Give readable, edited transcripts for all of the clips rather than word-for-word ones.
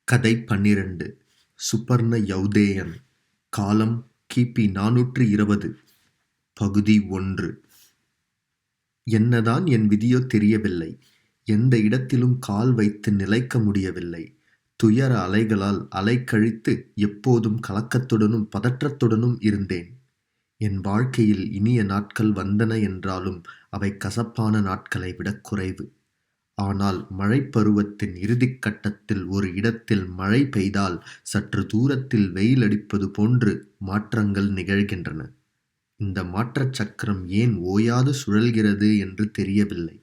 கதை 12. சுபர்ண யௌதேயன். காலம் கிபி 420. பகுதி 1. என்னதான் என் விதியோ தெரியவில்லை. எந்த இடத்திலும் கால் வைத்து நிலைக்க முடியவில்லை. துயர அலைகளால் அலைக்கழித்து எப்போதும் கலக்கத்துடனும் பதற்றத்துடனும் இருந்தேன். என் வாழ்க்கையில் இனிய நாட்கள் வந்தன என்றாலும் அவை கசப்பான நாட்களை விடக் குறைவு. ஆனால் மழைப்பருவத்தின் இறுதிக் கட்டத்தில் ஒரு இடத்தில் மழை பெய்தால் சற்று தூரத்தில் வெயிலடிப்பது போன்று மாற்றங்கள் நிகழ்கின்றன. இந்த மாற்றச் சக்கரம் ஏன் ஓயாது சுழல்கிறது என்று தெரியவில்லை.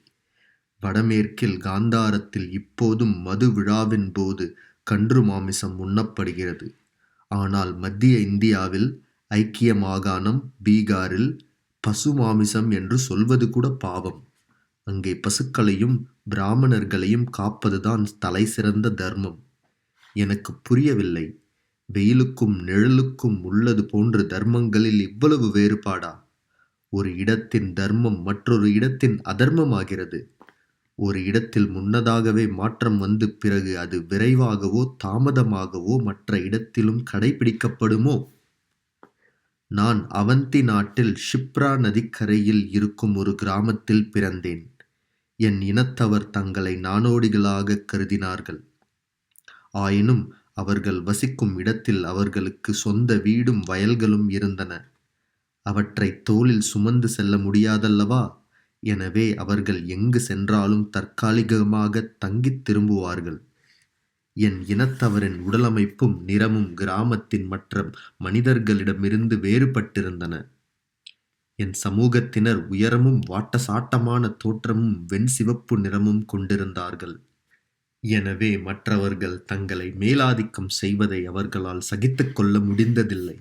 வடமேற்கில் காந்தாரத்தில் இப்போதும் மது விழாவின் போது கன்று மாமிசம் உண்ணப்படுகிறது. ஆனால் மத்திய இந்தியாவில், ஐக்கிய மாகாணம், பீகாரில் பசு மாமிசம் என்று சொல்வது கூட பாவம். அங்கே பசுக்களையும் பிராமணர்களையும் காப்பதுதான் தலைசிறந்த தர்மம். எனக்கு புரியவில்லை. வெயிலுக்கும் நிழலுக்கும் உள்ளது போன்று தர்மங்களில் இவ்வளவு வேறுபாடா? ஒரு இடத்தின் தர்மம் மற்றொரு இடத்தின் அதர்மமாகிறது. ஒரு இடத்தில் முன்னதாகவே மாற்றம் வந்து பிறகு அது விரைவாகவோ தாமதமாகவோ மற்ற இடத்திலும் கடைபிடிக்கப்படுமோ? நான் அவந்தி நாட்டில் ஷிப்ரா நதிக்கரையில் இருக்கும் ஒரு கிராமத்தில் பிறந்தேன். என் இனத்தவர் தங்களை நாடோடிகளாகக் கருதினார்கள். ஆயினும் அவர்கள் வசிக்கும் இடத்தில் அவர்களுக்கு சொந்த வீடும் வயல்களும் இருந்தன. அவற்றைத் தோளில் சுமந்து செல்ல முடியாதல்லவா? எனவே அவர்கள் எங்கு சென்றாலும் தற்காலிகமாகத் தங்கித் திரும்புவார்கள். என் இனத்தவரின் உடலமைப்பும் நிறமும் கிராமத்தின் மற்ற மனிதர்களிடமிருந்து வேறுபட்டிருந்தன. என் சமூகத்தினர் உயரமும் வாட்டசாட்டமான தோற்றமும் வெண்சிவப்பு நிறமும் கொண்டிருந்தார்கள். எனவே மற்றவர்கள் தங்களை மேலாதிக்கம் செய்வதை அவர்களால் சகித்துக் கொள்ள முடிந்ததில்லை.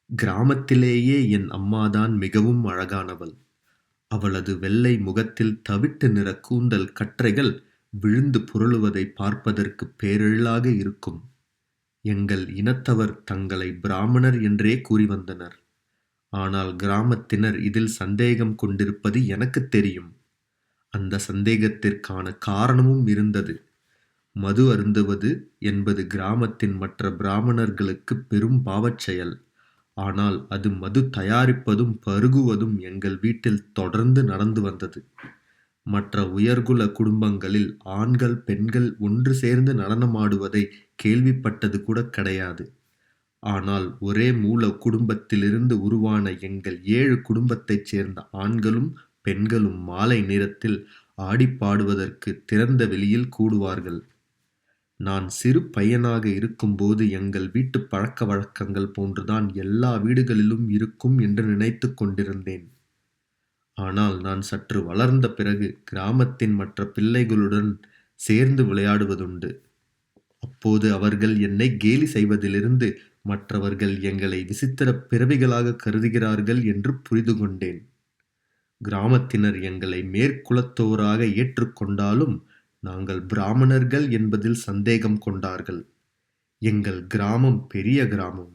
கிராமத்திலேயே என் அம்மாதான் மிகவும் அழகானவள். அவளது வெள்ளை முகத்தில் தவிட்டு நிற கூந்தல் கற்றைகள் விழுந்து புரளுவதை பார்ப்பதற்கு பேரெழிலாக இருக்கும். எங்கள் இனத்தவர் தங்களை பிராமணர் என்றே கூறி வந்தனர். ஆனால் கிராமத்தினர் இதில் சந்தேகம் கொண்டிருப்பது எனக்குத் தெரியும். அந்த சந்தேகத்திற்கான காரணமும் இருந்தது. மது அருந்துவது என்பது கிராமத்தின் மற்ற பிராமணர்களுக்கு பெரும் பாவச் செயல். ஆனால் அது மது தயாரிப்பதும் பருகுவதும் எங்கள் வீட்டில் தொடர்ந்து நடந்து வந்தது. மற்ற உயர்குல குடும்பங்களில் ஆண்கள் பெண்கள் ஒன்று சேர்ந்து நடனமாடுவதை கேள்விப்பட்டது கூட கிடையாது. ஆனால் ஒரே மூல குடும்பத்திலிருந்து உருவான எங்கள் 7 குடும்பத்தைச் சேர்ந்த ஆண்களும் பெண்களும் மாலை நேரத்தில் ஆடிப்பாடுவதற்கு திறந்த வெளியில் கூடுவார்கள். நான் சிறு பையனாக இருக்கும்போது எங்கள் வீட்டு பழக்க வழக்கங்கள் போன்றுதான் எல்லா வீடுகளிலும் இருக்கும் என்று நினைத்து கொண்டிருந்தேன். ஆனால் நான் சற்று வளர்ந்த பிறகு கிராமத்தின் மற்ற பிள்ளைகளுடன் சேர்ந்து விளையாடுவதுண்டு. அப்போது அவர்கள் என்னை கேலி செய்வதிலிருந்து மற்றவர்கள் எங்களை விசித்திர பிறவிகளாக கருதுகிறார்கள் என்று புரிந்து கொண்டேன். கிராமத்தினர் எங்களை மேற்குலத்தோராக ஏற்றுக்கொண்டாலும் நாங்கள் பிராமணர்கள் என்பதில் சந்தேகம் கொண்டார்கள். எங்கள் கிராமம் பெரிய கிராமம்.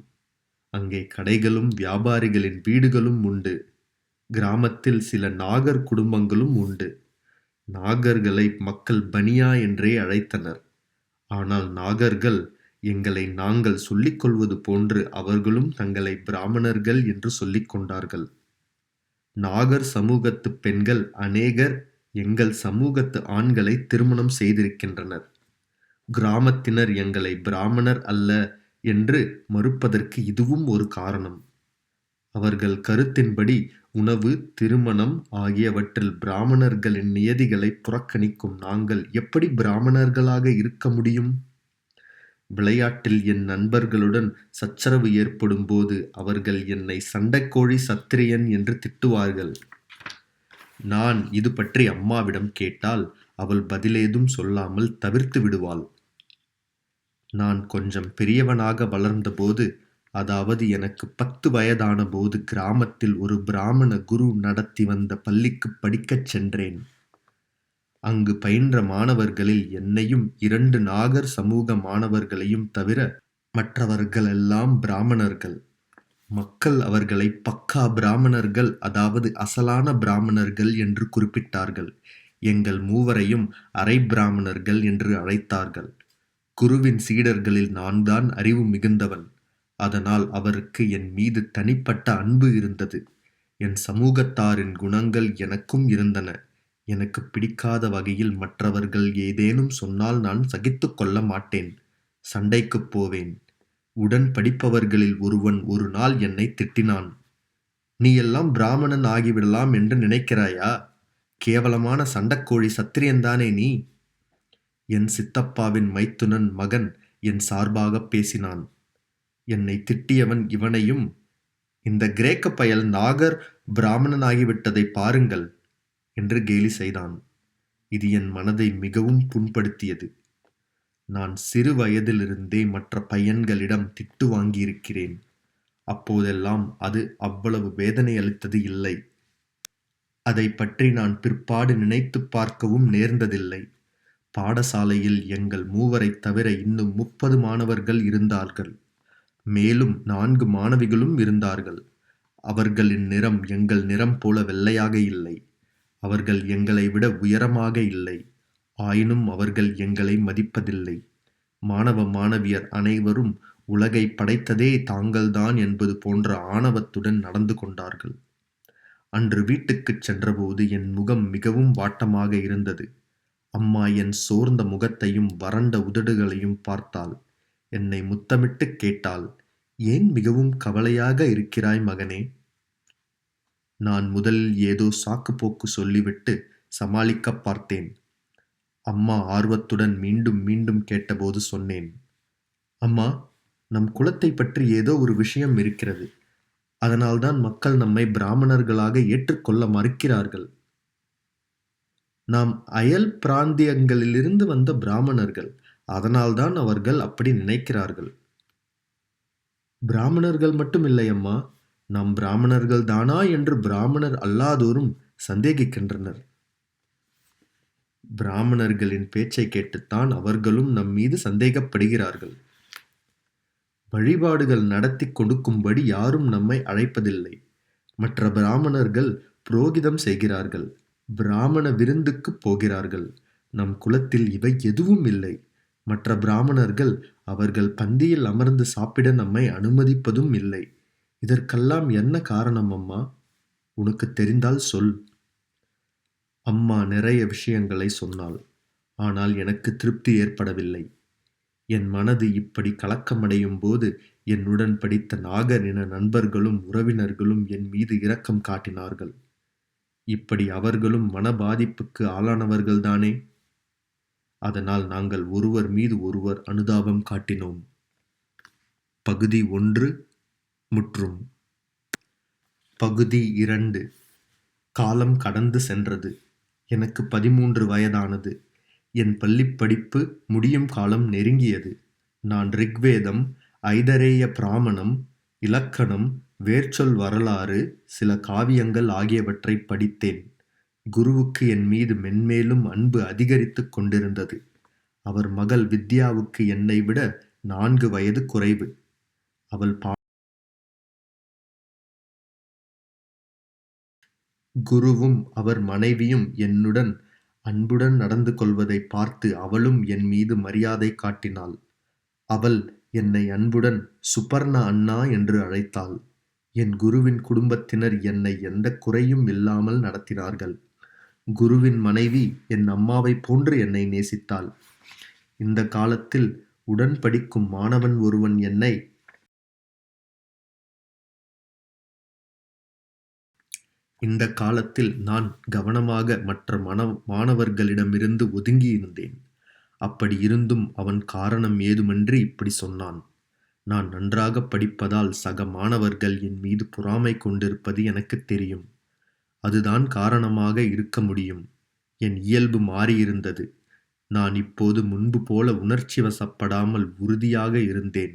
அங்கே கடைகளும் வியாபாரிகளின் வீடுகளும் உண்டு. கிராமத்தில் சில நாகர் குடும்பங்களும் உண்டு. நாகர்களை மக்கள் பனியா என்றே அழைத்தனர். ஆனால் நாகர்கள் எங்களை நாங்கள் சொல்லிக் கொள்வது போன்று அவர்களும் தங்களை பிராமணர்கள் என்று சொல்லிக் கொண்டார்கள். நாகர் சமூகத்து பெண்கள் அநேகர் எங்கள் சமூகத்து ஆண்களை திருமணம் செய்திருக்கின்றனர். கிராமத்தினர் எங்களை பிராமணர் அல்ல என்று மறுப்பதற்கு இதுவும் ஒரு காரணம். அவர்கள் கருத்தின்படி உணவு, திருமணம் ஆகியவற்றில் பிராமணர்களின் நியதிகளை புறக்கணிக்கும் நாங்கள் எப்படி பிராமணர்களாக இருக்க முடியும்? விளையாட்டில் என் நண்பர்களுடன் சச்சரவு ஏற்படும் போது அவர்கள் என்னை சண்டைக்கோழி சத்திரியன் என்று திட்டுவார்கள். நான் இது பற்றி அம்மாவிடம் கேட்டால் அவள் பதிலேதும் சொல்லாமல் தவிர்த்து விடுவாள். நான் கொஞ்சம் பெரியவனாக வளர்ந்தபோது, அதாவது எனக்கு 10 வயதான போது கிராமத்தில் ஒரு பிராமண குரு நடத்தி வந்த பள்ளிக்கு படிக்கச் சென்றேன். அங்கு பயின்ற மாணவர்களில் என்னையும் 2 நாகர் சமூக மாணவர்களையும் தவிர மற்றவர்களெல்லாம் பிராமணர்கள். மக்கள் அவர்களை பக்கா பிராமணர்கள், அதாவது அசலான பிராமணர்கள் என்று குறிப்பிட்டார்கள். எங்கள் மூவரையும் அரை பிராமணர்கள் என்று அழைத்தார்கள். குருவின் சீடர்களில் நான் தான் அறிவு மிகுந்தவன். அதனால் அவருக்கு என் மீது தனிப்பட்ட அன்பு இருந்தது. என் சமூகத்தாரின் குணங்கள் எனக்கும் இருந்தன. எனக்குப் பிடிக்காத வகையில் மற்றவர்கள் ஏதேனும் சொன்னால் நான் சகித்துக் கொள்ள மாட்டேன். சண்டைக்குப் போவேன். உடன் படிப்பவர்களில் ஒருவன் ஒரு நாள் என்னைத் திட்டினான். நீ எல்லாம் பிராமணன் ஆகிவிடலாம் என்று நினைக்கிறாயா? கேவலமான சண்டக்கோழி சத்திரியன்தானே நீ? என் சித்தப்பாவின் மைத்துனன் மகன் என் சார்பாகப் பேசினான். என்னை திட்டியவன் இவனையும், இந்த கிரேக்க பயல் நாகர் பிராமணனாகிவிட்டதைப் பாருங்கள் என்று கேலி செய்தான். இது என் மனதை மிகவும் புண்படுத்தியது. நான் சிறு வயதிலிருந்தே மற்ற பையன்களிடம் திட்டு வாங்கியிருக்கிறேன். அப்போதெல்லாம் அது அவ்வளவு வேதனையளித்தது இல்லை. அதைப் பற்றி நான் பிற்பாடு நினைத்துப் பார்க்கவும் நேர்ந்ததில்லை. பாடசாலையில் எங்கள் மூவரைத் தவிர இன்னும் 30 மாணவர்கள் இருந்தார்கள். மேலும் 4 மாணவிகளும் இருந்தார்கள். அவர்களின் நிறம் எங்கள் நிறம் போல வெள்ளையாக இல்லை. அவர்கள் எங்களை விட உயரமாக இல்லை. ஆயினும் அவர்கள் எங்களை மதிப்பதில்லை. மாணவ மாணவியர் அனைவரும் உலகைப் படைத்ததே தாங்கள்தான் என்பது போன்ற ஆணவத்துடன் நடந்து கொண்டார்கள். அன்று வீட்டுக்குச் சென்றபோது என் முகம் மிகவும் வாட்டமாக இருந்தது. அம்மா என் சோர்ந்த முகத்தையும் வறண்ட உதடுகளையும் பார்த்தாள். என்னை முத்தமிட்டுக் கேட்டாள், ஏன் மிகவும் கவலையாக இருக்கிறாய் மகனே? நான் முதலில் ஏதோ சாக்குப்போக்கு சொல்லிவிட்டு சமாளிக்கப் பார்த்தேன். அம்மா ஆர்வத்துடன் மீண்டும் மீண்டும் கேட்டபோது சொன்னேன், அம்மா, நம் குலத்தைப் பற்றி ஏதோ ஒரு விஷயம் இருக்கிறது. அதனால்தான் மக்கள் நம்மை பிராமணர்களாக ஏற்றுக்கொள்ள மறுக்கிறார்கள். நாம் அயல் பிராந்தியங்களிலிருந்து வந்த பிராமணர்கள். அதனால்தான் அவர்கள் அப்படி நினைக்கிறார்கள். பிராமணர்கள் மட்டுமில்லை அம்மா, நாம் பிராமணர்கள் தானா என்று பிராமணர் அல்லாதோரும் சந்தேகிக்கின்றனர். பிராமணர்களின் பேச்சை கேட்டுத்தான் அவர்களும் நம் மீது சந்தேகப்படுகிறார்கள். வழிபாடுகள் நடத்தி கொடுக்கும்படி யாரும் நம்மை அழைப்பதில்லை. மற்ற பிராமணர்கள் புரோகிதம் செய்கிறார்கள். பிராமண விருந்துக்குப் போகிறார்கள். நம் குலத்தில் இவை எதுவும் இல்லை. மற்ற பிராமணர்கள் அவர்கள் பந்தியில் அமர்ந்து சாப்பிட நம்மை அனுமதிப்பதும் இல்லை. இதற்கெல்லாம் என்ன காரணம் அம்மா? உனக்கு தெரிந்தால் சொல். அம்மா நிறைய விஷயங்களை சொன்னாள். ஆனால் எனக்கு திருப்தி ஏற்படவில்லை. என் மனது இப்படி கலக்கமடையும் போது என்னுடன் படித்த நாகர் இன நண்பர்களும் உறவினர்களும் என் மீது இரக்கம் காட்டினார்கள். இப்படி அவர்களும் மன பாதிப்புக்கு ஆளானவர்கள்தானே. அதனால் நாங்கள் ஒருவர் மீது ஒருவர் அனுதாபம் காட்டினோம். பகுதி 1 முற்றும். பகுதி 2. காலம் கடந்து சென்றது. எனக்கு 13 வயதானது. என் பள்ளிப் படிப்பு முடியும் காலம் நெருங்கியது. நான் ரிக்வேதம், ஐதரேய பிராமணம், இலக்கணம், வேர்ச்சொல் வரலாறு, சில காவியங்கள் ஆகியவற்றைப் படித்தேன். குருவுக்கு என் மீது மென்மேலும் அன்பு அதிகரித்துக் கொண்டிருந்தது. அவர் மகள் வித்யாவுக்கு என்னை விட 4 வயது குறைவு. அவள் குருவும் அவர் மனைவியும் என்னுடன் அன்புடன் நடந்து கொள்வதைப் பார்த்து அவளும் என் மீது மரியாதை காட்டினாள். அவள் என்னை அன்புடன் சுபர்ணா அண்ணா என்று அழைத்தாள். என் குருவின் குடும்பத்தினர் என்னை எந்தக் குறையும் இல்லாமல் நடத்தினார்கள். குருவின் மனைவி என் அம்மாவைப் போன்று என்னை நேசித்தாள். இந்த காலத்தில் உடன் படிக்கும் மாணவன் ஒருவன் என்னை இந்த காலத்தில் நான் கவனமாக மற்ற மாணவர்களிடமிருந்து ஒதுங்கியிருந்தேன். அப்படி இருந்தும் அவன் காரணம் ஏதுமின்றி இப்படி சொன்னான். நான் நன்றாகப் படிப்பதால் சக மாணவர்கள் என் மீது பொறாமை கொண்டிருப்பது எனக்குத் தெரியும். அதுதான் காரணமாக இருக்க முடியும். என் இயல்பு மாறியிருந்தது. நான் இப்போது முன்பு போல உணர்ச்சி வசப்படாமல் உறுதியாக இருந்தேன்.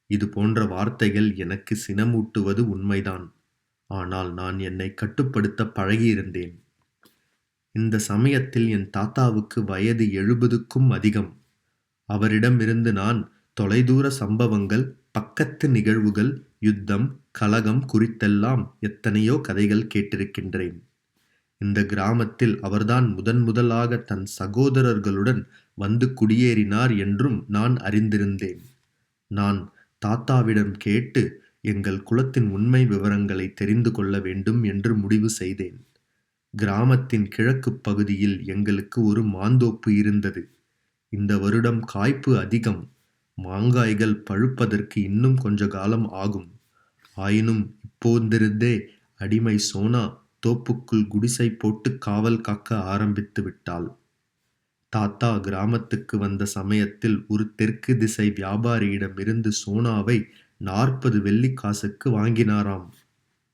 இது போன்ற வார்த்தைகள் எனக்கு சினமூட்டுவது உண்மைதான். ஆனால் நான் என்னை கட்டுப்படுத்த பழகியிருந்தேன். இந்த சமயத்தில் என் தாத்தாவுக்கு வயது 70க்கும் அதிகம். அவரிடமிருந்து நான் தொலைதூர சம்பவங்கள், பக்கத்து நிகழ்வுகள், யுத்தம், கலகம் குறித்தெல்லாம் எத்தனையோ கதைகள் கேட்டிருக்கின்றேன். இந்த கிராமத்தில் அவர்தான் முதலாக தன் சகோதரர்களுடன் வந்து குடியேறினார் என்றும் நான் அறிந்திருந்தேன். நான் தாத்தாவிடம் கேட்டு எங்கள் குலத்தின் உண்மை விவரங்களை தெரிந்து கொள்ள வேண்டும் என்று முடிவு செய்தேன். கிராமத்தின் கிழக்குப் பகுதியில் எங்களுக்கு ஒரு மாந்தோப்பு இருந்தது. இந்த வருடம் காய்ப்பு அதிகம். மாங்காய்கள் பழுப்பதற்கு இன்னும் கொஞ்ச காலம் ஆகும். ஆயினும் இப்போதிருந்தே அடிமை சோனா தோப்புக்குள் குடிசை போட்டு காவல் காக்க ஆரம்பித்து விட்டாள். தாத்தா கிராமத்துக்கு வந்த சமயத்தில் ஒரு தெற்கு திசை வியாபாரியிடமிருந்து சோனாவை 40 வெள்ளிக்காசுக்கு வாங்கினாராம்.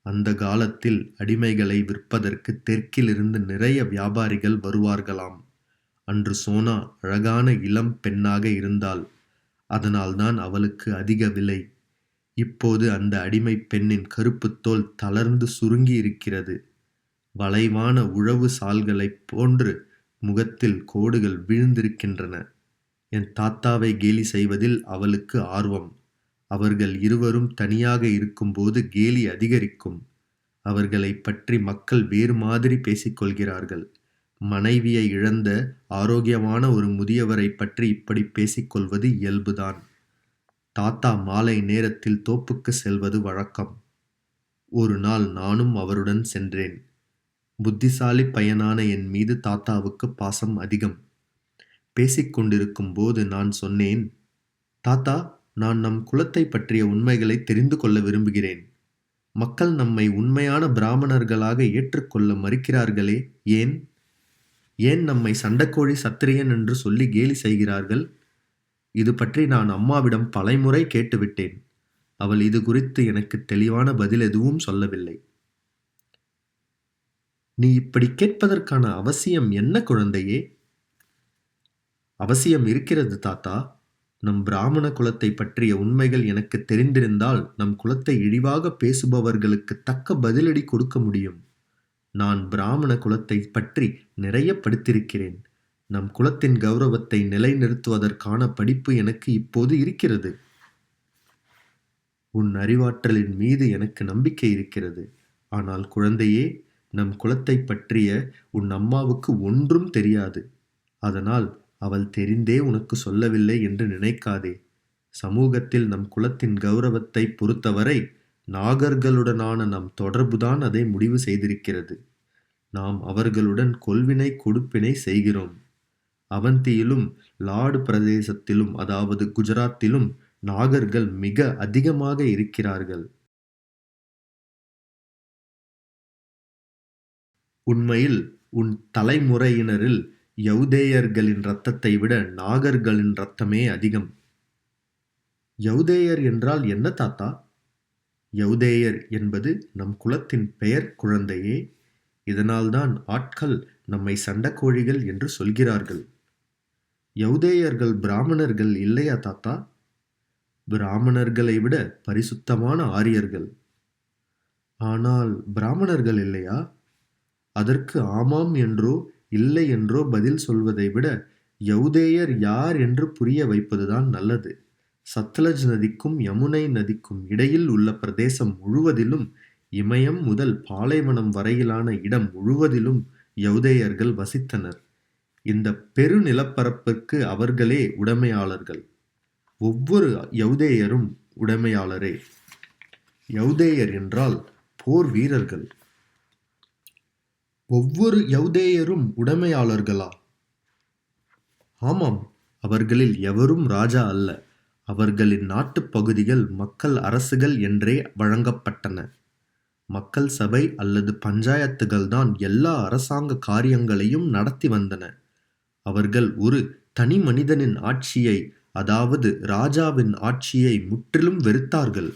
அந்த காலத்தில் அடிமைகளை விற்பதற்கு தெற்கிலிருந்து நிறைய வியாபாரிகள் வருவார்களாம். அன்று சோனா அழகான இளம் பெண்ணாக இருந்தாள். அதனால்தான் அவளுக்கு அதிக விலை. இப்போது அந்த அடிமைப் பெண்ணின் கருப்புத் தோல் தளர்ந்து சுருங்கி இருக்கிறது. வளைவான உழவு சால்களைப் போன்று முகத்தில் கோடுகள் விழுந்திருக்கின்றன. என் தாத்தாவை கேலி செய்வதில் அவளுக்கு ஆர்வம். அவர்கள் இருவரும் தனியாக இருக்கும்போது கேலி அதிகரிக்கும். அவர்களைப் பற்றி மக்கள் வேறு மாதிரி பேசிக்கொள்கிறார்கள். மனைவியை இழந்த ஆரோக்கியமான ஒரு முதியவரைப் பற்றி இப்படி பேசிக்கொள்வது இயல்புதான். தாத்தா மாலை நேரத்தில் தோப்புக்கு செல்வது வழக்கம். ஒரு நாள் நானும் அவருடன் சென்றேன். புத்திசாலி பையனான என் மீது தாத்தாவுக்கு பாசம் அதிகம். பேசிக்கொண்டிருக்கும் போது நான் சொன்னேன், தாத்தா, நான் நம் குலத்தை பற்றிய உண்மைகளை தெரிந்து கொள்ள விரும்புகிறேன். மக்கள் நம்மை உண்மையான பிராமணர்களாக ஏற்றுக்கொள்ள மறுக்கிறார்களே, ஏன்? ஏன் நம்மை சண்டக்கோழி சத்திரியன் என்று சொல்லி கேலி செய்கிறார்கள்? இது பற்றி நான் அம்மாவிடம் பலமுறை கேட்டுவிட்டேன். அவள் இது குறித்து எனக்கு தெளிவான பதில் எதுவும் சொல்லவில்லை. நீ இப்படி கேட்பதற்கான அவசியம் என்ன குழந்தையே? அவசியம் இருக்கிறது தாத்தா. நம் பிராமண குலத்தை பற்றிய உண்மைகள் எனக்கு தெரிந்திருந்தால் நம் குலத்தை இழிவாக பேசுபவர்களுக்கு தக்க பதிலடி கொடுக்க முடியும். நான் பிராமண குலத்தை பற்றி நிறைய படித்திருக்கிறேன். நம் குலத்தின் கௌரவத்தை நிலைநிறுத்துவதற்கான படிப்பு எனக்கு இப்போது இருக்கிறது. உன் அறிவாற்றலின் மீது எனக்கு நம்பிக்கை இருக்கிறது. ஆனால் குழந்தையே, நம் குலத்தை பற்றிய உன் அம்மாவுக்கு ஒன்றும் தெரியாது. அதனால் அவள் தெரிந்தே உனக்கு சொல்லவில்லை என்று நினைக்காதே. சமூகத்தில் நம் குலத்தின் கௌரவத்தை பொறுத்தவரை நாகர்களுடனான நம் தொடர்புதான் அதை முடிவு செய்திருக்கிறது. நாம் அவர்களுடன் கொள்வினை கொடுப்பினை செய்கிறோம். அவந்தியிலும் லாடு பிரதேசத்திலும், அதாவது குஜராத்திலும் நாகர்கள் மிக அதிகமாக இருக்கிறார்கள். உண்மையில் உன் தலைமுறையினரில் யௌதேயர்களின் இரத்தத்தை விட நாகர்களின் இரத்தமே அதிகம். யௌதேயர் என்றால் என்ன தாத்தா? யௌதேயர் என்பது நம் குலத்தின் பெயர் குழந்தையே. இதனால்தான் ஆட்கள் நம்மை சண்டக்கோழிகள் என்று சொல்கிறார்கள். யௌதேயர்கள் பிராமணர்கள் இல்லையா தாத்தா? பிராமணர்களை விட பரிசுத்தமான ஆரியர்கள். ஆனால் பிராமணர்கள் இல்லையா? அதற்கு ஆமாம் என்றோ இல்லை என்றோ பதில் சொல்வதை விட யௌதேயர் யார் என்று புரிய வைப்பதுதான் நல்லது. சத்லஜ் நதிக்கும் யமுனை நதிக்கும் இடையில் உள்ள பிரதேசம் முழுவதிலும், இமயம் முதல் பாலைவனம் வரையிலான இடம் முழுவதிலும் யௌதேயர்கள் வசித்தனர். இந்த பெரு நிலப்பரப்பிற்கு அவர்களே உடைமையாளர்கள். ஒவ்வொரு யௌதேயரும் உடைமையாளரே. யௌதேயர் என்றால் போர் வீரர்கள். ஒவ்வொரு யௌதேயரும் உடைமையாளர்களா? ஆமாம். அவர்களில் எவரும் ராஜா அல்ல. அவர்களின் நாட்டுப் பகுதிகள் மக்கள் அரசுகள் என்றே வழங்கப்பட்டன. மக்கள் சபை அல்லது பஞ்சாயத்துகள்தான் எல்லா அரசாங்க காரியங்களையும் நடத்தி வந்தன. அவர்கள் ஒரு தனி மனிதனின் ஆட்சியை, அதாவது ராஜாவின் ஆட்சியை முற்றிலும் வெறுத்தார்கள்.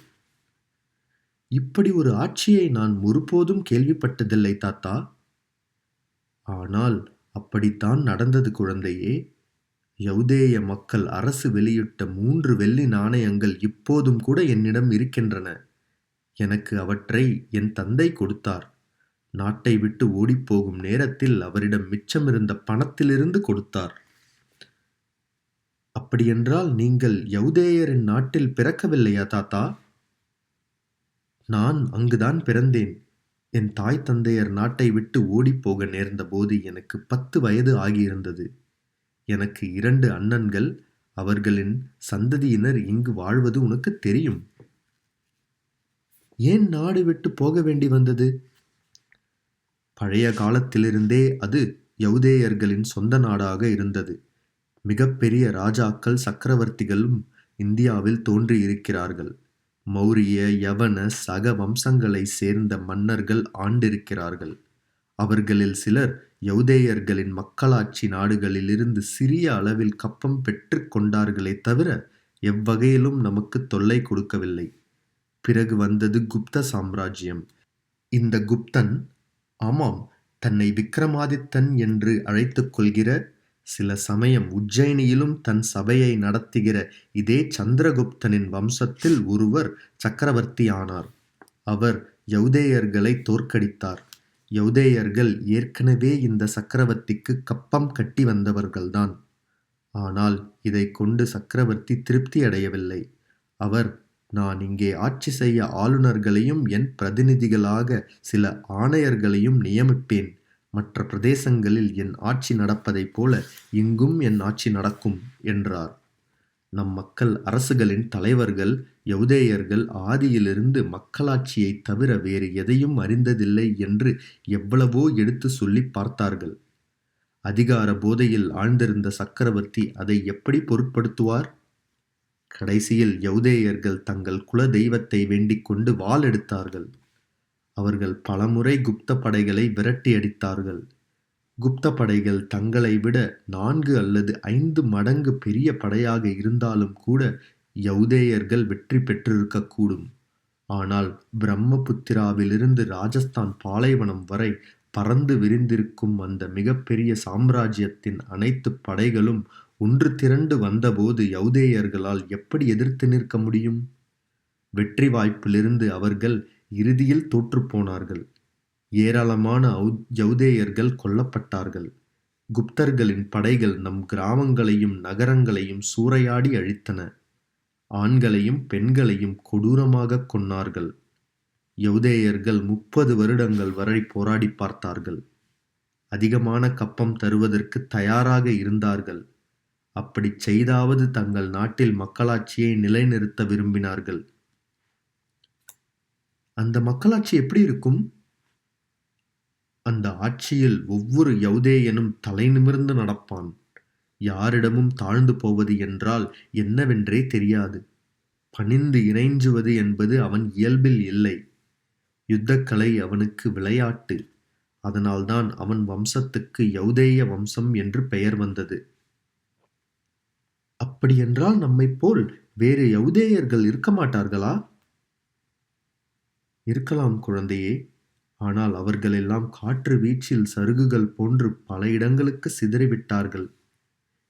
இப்படி ஒரு ஆட்சியை நான் ஒருபோதும் கேள்விப்பட்டதில்லை தாத்தா. ஆனால் அப்படித்தான் நடந்தது குழந்தையே. யௌதேய மக்கள் அரசு வெளியிட்ட 3 வெள்ளி நாணயங்கள் இப்போதும் கூட என்னிடம் இருக்கின்றன. எனக்கு அவற்றை என் தந்தை கொடுத்தார். நாட்டை விட்டு ஓடிப்போகும் நேரத்தில் அவரிடம் மிச்சமிருந்த பணத்திலிருந்து கொடுத்தார். அப்படியென்றால் நீங்கள் யௌதேயரின் நாட்டில் பிறக்கவில்லையா தாத்தா? நான் அங்குதான் பிறந்தேன். என் தாய் தந்தையர் நாட்டை விட்டு ஓடிப்போக நேர்ந்தபோது எனக்கு 10 வயது ஆகியிருந்தது. எனக்கு 2 அண்ணன்கள். அவர்களின் சந்ததியினர் இங்கு வாழ்வது உனக்குத் தெரியும். ஏன் நாடு விட்டு போக வேண்டி வந்தது? பழைய காலத்திலிருந்தே அது யவுதேயர்களின் சொந்த நாடாக இருந்தது. மிகப்பெரிய ராஜாக்கள், சக்கரவர்த்திகளும் இந்தியாவில் தோன்றியிருக்கிறார்கள். மௌரிய, யவன, சக வம்சங்களைச் சேர்ந்த மன்னர்கள் ஆண்டிருக்கிறார்கள். அவர்களில் சிலர் யவுதேயர்களின் மக்களாட்சி நாடுகளிலிருந்து சிறிய அளவில் கப்பம் பெற்றுக் கொண்டார்களே தவிர எவ்வகையிலும் நமக்குத் தொல்லை கொடுக்கவில்லை. பிறகு வந்தது குப்த சாம்ராஜ்யம். இந்த குப்தன், ஆமாம், தன்னை விக்ரமாதித்தன் என்று அழைத்துக் கொள்கிற, சில சமயம் உஜ்ஜயினியிலும் தன் சபையை நடத்துகிற இதே சந்திரகுப்தனின் வம்சத்தில் ஒருவர் சக்கரவர்த்தியானார். அவர் யவுதேயர்களை தோற்கடித்தார். யவுதேயர்கள் ஏற்கனவே இந்த சக்கரவர்த்திக்கு கப்பம் கட்டி வந்தவர்கள்தான். ஆனால் இதைக் கொண்டு சக்கரவர்த்தி திருப்தி அடையவில்லை. அவர், நான் இங்கே ஆட்சி செய்ய ஆளுநர்களையும் என் பிரதிநிதிகளாக சில ஆணையர்களையும் நியமிப்பேன். மற்ற பிரதேசங்களில் என் ஆட்சி நடப்பதைப் போல இங்கும் என் ஆட்சி நடக்கும் என்றார். நம் மக்கள் அரசுகளின் தலைவர்கள் யவுதேயர்கள் ஆதியிலிருந்து மக்களாட்சியைத் தவிர வேறு எதையும் அறிந்ததில்லை என்று எவ்வளவோ எடுத்து சொல்லிப் பார்த்தார்கள். அதிகார போதையில் ஆழ்ந்திருந்த சக்கரவர்த்தி அதை எப்படி பொருட்படுத்துவார்? கடைசியில் யவுதேயர்கள் தங்கள் குல தெய்வத்தை வேண்டிக் கொண்டு வாள் எடுத்தார்கள். அவர்கள் பலமுறை குப்த படைகளை விரட்டி அடித்தார்கள். குப்த படைகள் தங்களை விட 4 அல்லது 5 மடங்கு பெரிய படையாக இருந்தாலும் கூட யவுதேயர்கள் வெற்றி பெற்றிருக்கக்கூடும். ஆனால் பிரம்மபுத்திராவிலிருந்து ராஜஸ்தான் பாலைவனம் வரை பறந்து விரிந்திருக்கும் அந்த மிகப்பெரிய சாம்ராஜ்யத்தின் அனைத்து படைகளும் ஒன்று திரண்டு வந்தபோது யவுதேயர்களால் எப்படி எதிர்த்து நிற்க முடியும்? வெற்றி வாய்ப்பிலிருந்து அவர்கள் இறுதியில் தோற்றுப்போனார்கள். ஏராளமான யவுதேயர்கள் கொல்லப்பட்டார்கள். குப்தர்களின் படைகள் நம் கிராமங்களையும் நகரங்களையும் சூறையாடி அழித்தன. ஆண்களையும் பெண்களையும் கொடூரமாகக் கொன்னார்கள். யவுதேயர்கள் 30 வருடங்கள் வரை போராடி பார்த்தார்கள். அதிகமான கப்பம் தருவதற்கு தயாராக இருந்தார்கள். அப்படிச் செய்தாவது தங்கள் நாட்டில் மக்களாட்சியை நிலைநிறுத்த விரும்பினார்கள். அந்த மக்களாட்சி எப்படி இருக்கும்? அந்த ஆட்சியில் ஒவ்வொரு யவுதேயனும் தலை நிமிர்ந்து நடப்பான். யாரிடமும் தாழ்ந்து போவது என்றால் என்னவென்றே தெரியாது. பணிந்து இறைஞ்சுவது என்பது அவன் இயல்பில் இல்லை. யுத்தக்கலை அவனுக்கு விளையாட்டு. அதனால்தான் அவன் வம்சத்துக்கு யவுதேய வம்சம் என்று பெயர் வந்தது. அப்படியென்றால் நம்மைப் போல் வேறு யவுதேயர்கள் இருக்க மாட்டார்களா? இருக்கலாம் குழந்தையே. ஆனால் அவர்களெல்லாம் காற்று வீச்சில் சருகுகள் போன்று பல இடங்களுக்கு சிதறிவிட்டார்கள்.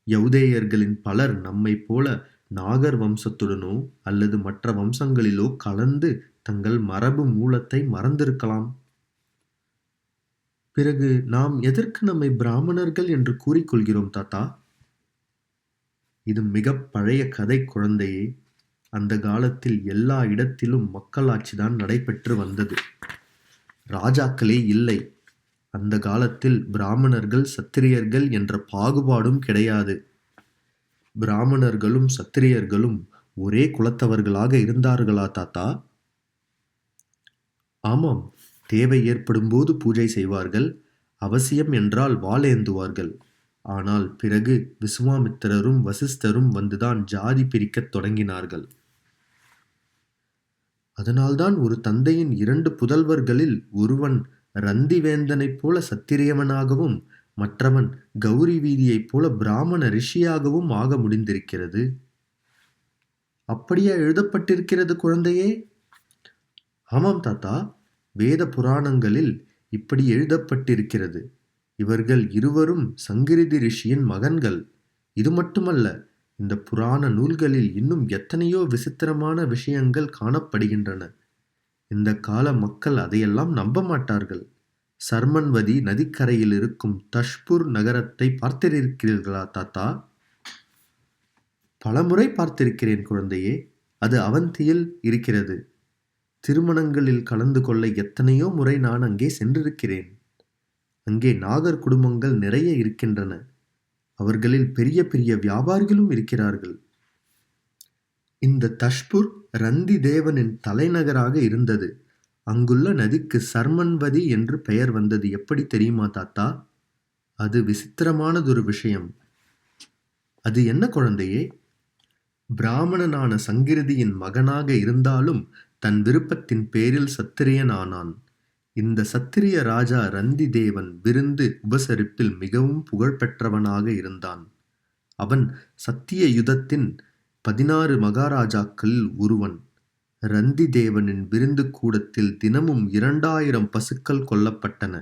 யவுதேயர்களின் பலர் நம்மைப் போல நாகர் வம்சத்துடனோ அல்லது மற்ற வம்சங்களிலோ கலந்து தங்கள் மரபு மூலத்தை மறந்திருக்கலாம். பிறகு நாம் எதற்கு நம்மை பிராமணர்கள் என்று கூறிக்கொள்கிறோம் தாத்தா? இது மிகப் பழைய கதை குழந்தையே. அந்த காலத்தில் எல்லா இடத்திலும் மக்களாட்சிதான் நடைபெற்று வந்தது. ராஜாக்களே இல்லை. அந்த காலத்தில் பிராமணர்கள், சத்திரியர்கள் என்ற பாகுபாடும் கிடையாது. பிராமணர்களும் சத்திரியர்களும் ஒரே குலத்தவர்களாக இருந்தார்களா தாத்தா? ஆமாம். தேவை ஏற்படும்போது பூஜை செய்வார்கள். அவசியம் என்றால் வாள் ஏந்துவார்கள். ஆனால் பிறகு விசுவாமித்திரரும் வசிஷ்டரும் வந்துதான் ஜாதி பிரிக்கத் தொடங்கினார்கள். அதனால்தான் ஒரு தந்தையின் 2 புதல்வர்களில் ஒருவன் ரந்திவேந்தனைப் போல சத்திரியவனாகவும் மற்றவன் கௌரி வீதியைப் போல பிராமண ரிஷியாகவும் ஆக முடிந்திருக்கிறது. அப்படியா எழுதப்பட்டிருக்கிறது குழந்தையே? ஆமாம் தாத்தா, வேத புராணங்களில் இப்படி எழுதப்பட்டிருக்கிறது. இவர்கள் இருவரும் சங்கிரிதி ரிஷியின் மகன்கள். இது மட்டுமல்ல, இந்த புராண நூல்களில் இன்னும் எத்தனையோ விசித்திரமான விஷயங்கள் காணப்படுகின்றன. இந்த கால மக்கள் அதையெல்லாம் நம்ப மாட்டார்கள். சர்மன்வதி நதிக்கரையில் இருக்கும் தஷ்பூர் நகரத்தை பார்த்திருக்கிறீர்களா தாத்தா? பலமுறை பார்த்திருக்கிறேன் குழந்தையே. அது அவந்தியில் இருக்கிறது. திருமணங்களில் கலந்து கொள்ள எத்தனையோ முறை நான் அங்கே சென்றிருக்கிறேன். அங்கே நாகர் குடும்பங்கள் நிறைய இருக்கின்றன. அவர்களில் பெரிய பெரிய வியாபாரிகளும் இருக்கிறார்கள். இந்த தஷ்பூர் ரந்தி தேவனின் தலைநகராக இருந்தது. அங்குள்ள நதிக்கு சர்மன்வதி என்று பெயர் வந்தது எப்படி தெரியுமா தாத்தா? அது விசித்திரமானதொரு விஷயம். அது என்ன குழந்தையே? பிராமணனான சங்கிருதியின் மகனாக இருந்தாலும் தன் விருப்பத்தின் பேரில் சத்திரியன் ஆனான். இந்த சத்திரிய ராஜா ரந்தி தேவன் விருந்து உபசரிப்பில் மிகவும் புகழ்பெற்றவனாக இருந்தான். அவன் சத்திய யுதத்தின் 16 மகாராஜாக்களில் ஒருவன். ரந்தி தேவனின் விருந்து கூடத்தில் தினமும் 2000 பசுக்கள் கொல்லப்பட்டன.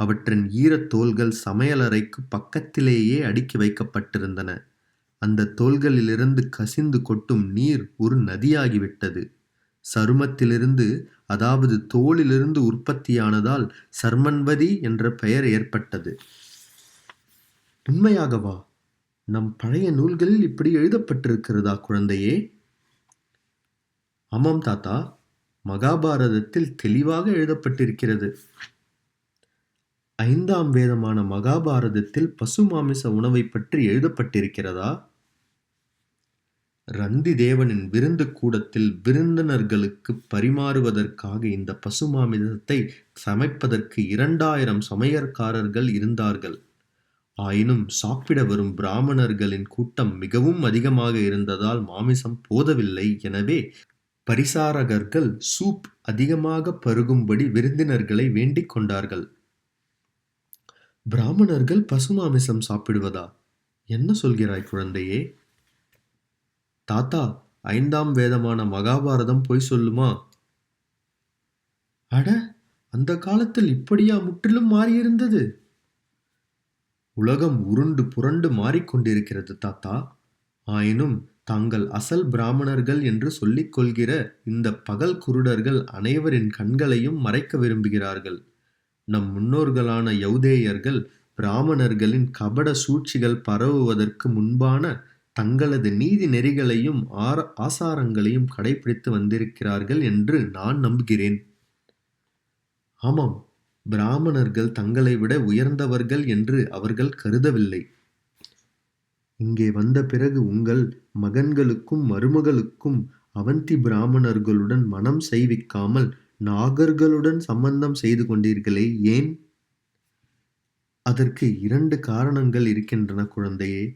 அவற்றின் ஈரத் தோல்கள் சமையலறைக்கு பக்கத்திலேயே அடுக்கி வைக்கப்பட்டிருந்தன. அந்த தோல்களிலிருந்து கசிந்து கொட்டும் நீர் ஒரு நதியாகிவிட்டது. சருமத்திலிருந்து, அதாவது தோலிலிருந்து உற்பத்தியானதால் சர்மன்வதி என்ற பெயர் ஏற்பட்டது. உண்மையாகவா? நம் பழைய நூல்களில் இப்படி எழுதப்பட்டிருக்கிறதா குழந்தையே? ஆமாம் தாத்தா, மகாபாரதத்தில் தெளிவாக எழுதப்பட்டிருக்கிறது. 5ஆம் வேதமான மகாபாரதத்தில் பசு மாமிச உணவை பற்றி எழுதப்பட்டிருக்கிறதா? ரந்தி தேவனின் விருந்து கூடத்தில் விருந்தினர்களுக்கு பரிமாறுவதற்காக இந்த பசு மாமிசத்தை சமைப்பதற்கு 2000 சமையற்காரர்கள் இருந்தார்கள். ஆயினும் சாப்பிட வரும் பிராமணர்களின் கூட்டம் மிகவும் அதிகமாக இருந்ததால் மாமிசம் போதவில்லை. எனவே பரிசாரகர்கள் சூப் அதிகமாக பருகும்படி விருந்தினர்களை வேண்டிக் கொண்டார்கள். பிராமணர்கள் பசு மாமிசம் சாப்பிடுவதா? என்ன சொல்கிறாய் குழந்தையே? தாத்தா, 5ஆம் வேதமான மகாபாரதம் பொய் சொல்லுமா? அட, அந்த காலத்தில் இப்படியா முற்றிலும் மாறியிருந்தது? உலகம் உருண்டு புரண்டு மாறிக்கொண்டிருக்கிறது தாத்தா. ஆயினும் தாங்கள் அசல் பிராமணர்கள் என்று சொல்லிக் கொள்கிற இந்த பகல் குருடர்கள் அனைவரின் கண்களையும் மறைக்க விரும்புகிறார்கள். நம் முன்னோர்களான யௌதேயர்கள் பிராமணர்களின் கபட சூழ்ச்சிகள் பரவுவதற்கு முன்பான தங்களது நீதி நெறிகளையும் ஆசாரங்களையும் கடைபிடித்து வந்திருக்கிறார்கள் என்று நான் நம்புகிறேன். ஆமாம், பிராமணர்கள் தங்களை விட உயர்ந்தவர்கள் என்று அவர்கள் கருதவில்லை. இங்கே வந்த பிறகு உங்கள் மகன்களுக்கும் மருமகளுக்கும் அவந்தி பிராமணர்களுடன் மனம் செய்விக்காமல் நாகர்களுடன் சம்பந்தம் செய்து கொண்டீர்களே, ஏன்? அதற்கு 2 காரணங்கள் இருக்கின்றன குழந்தையே.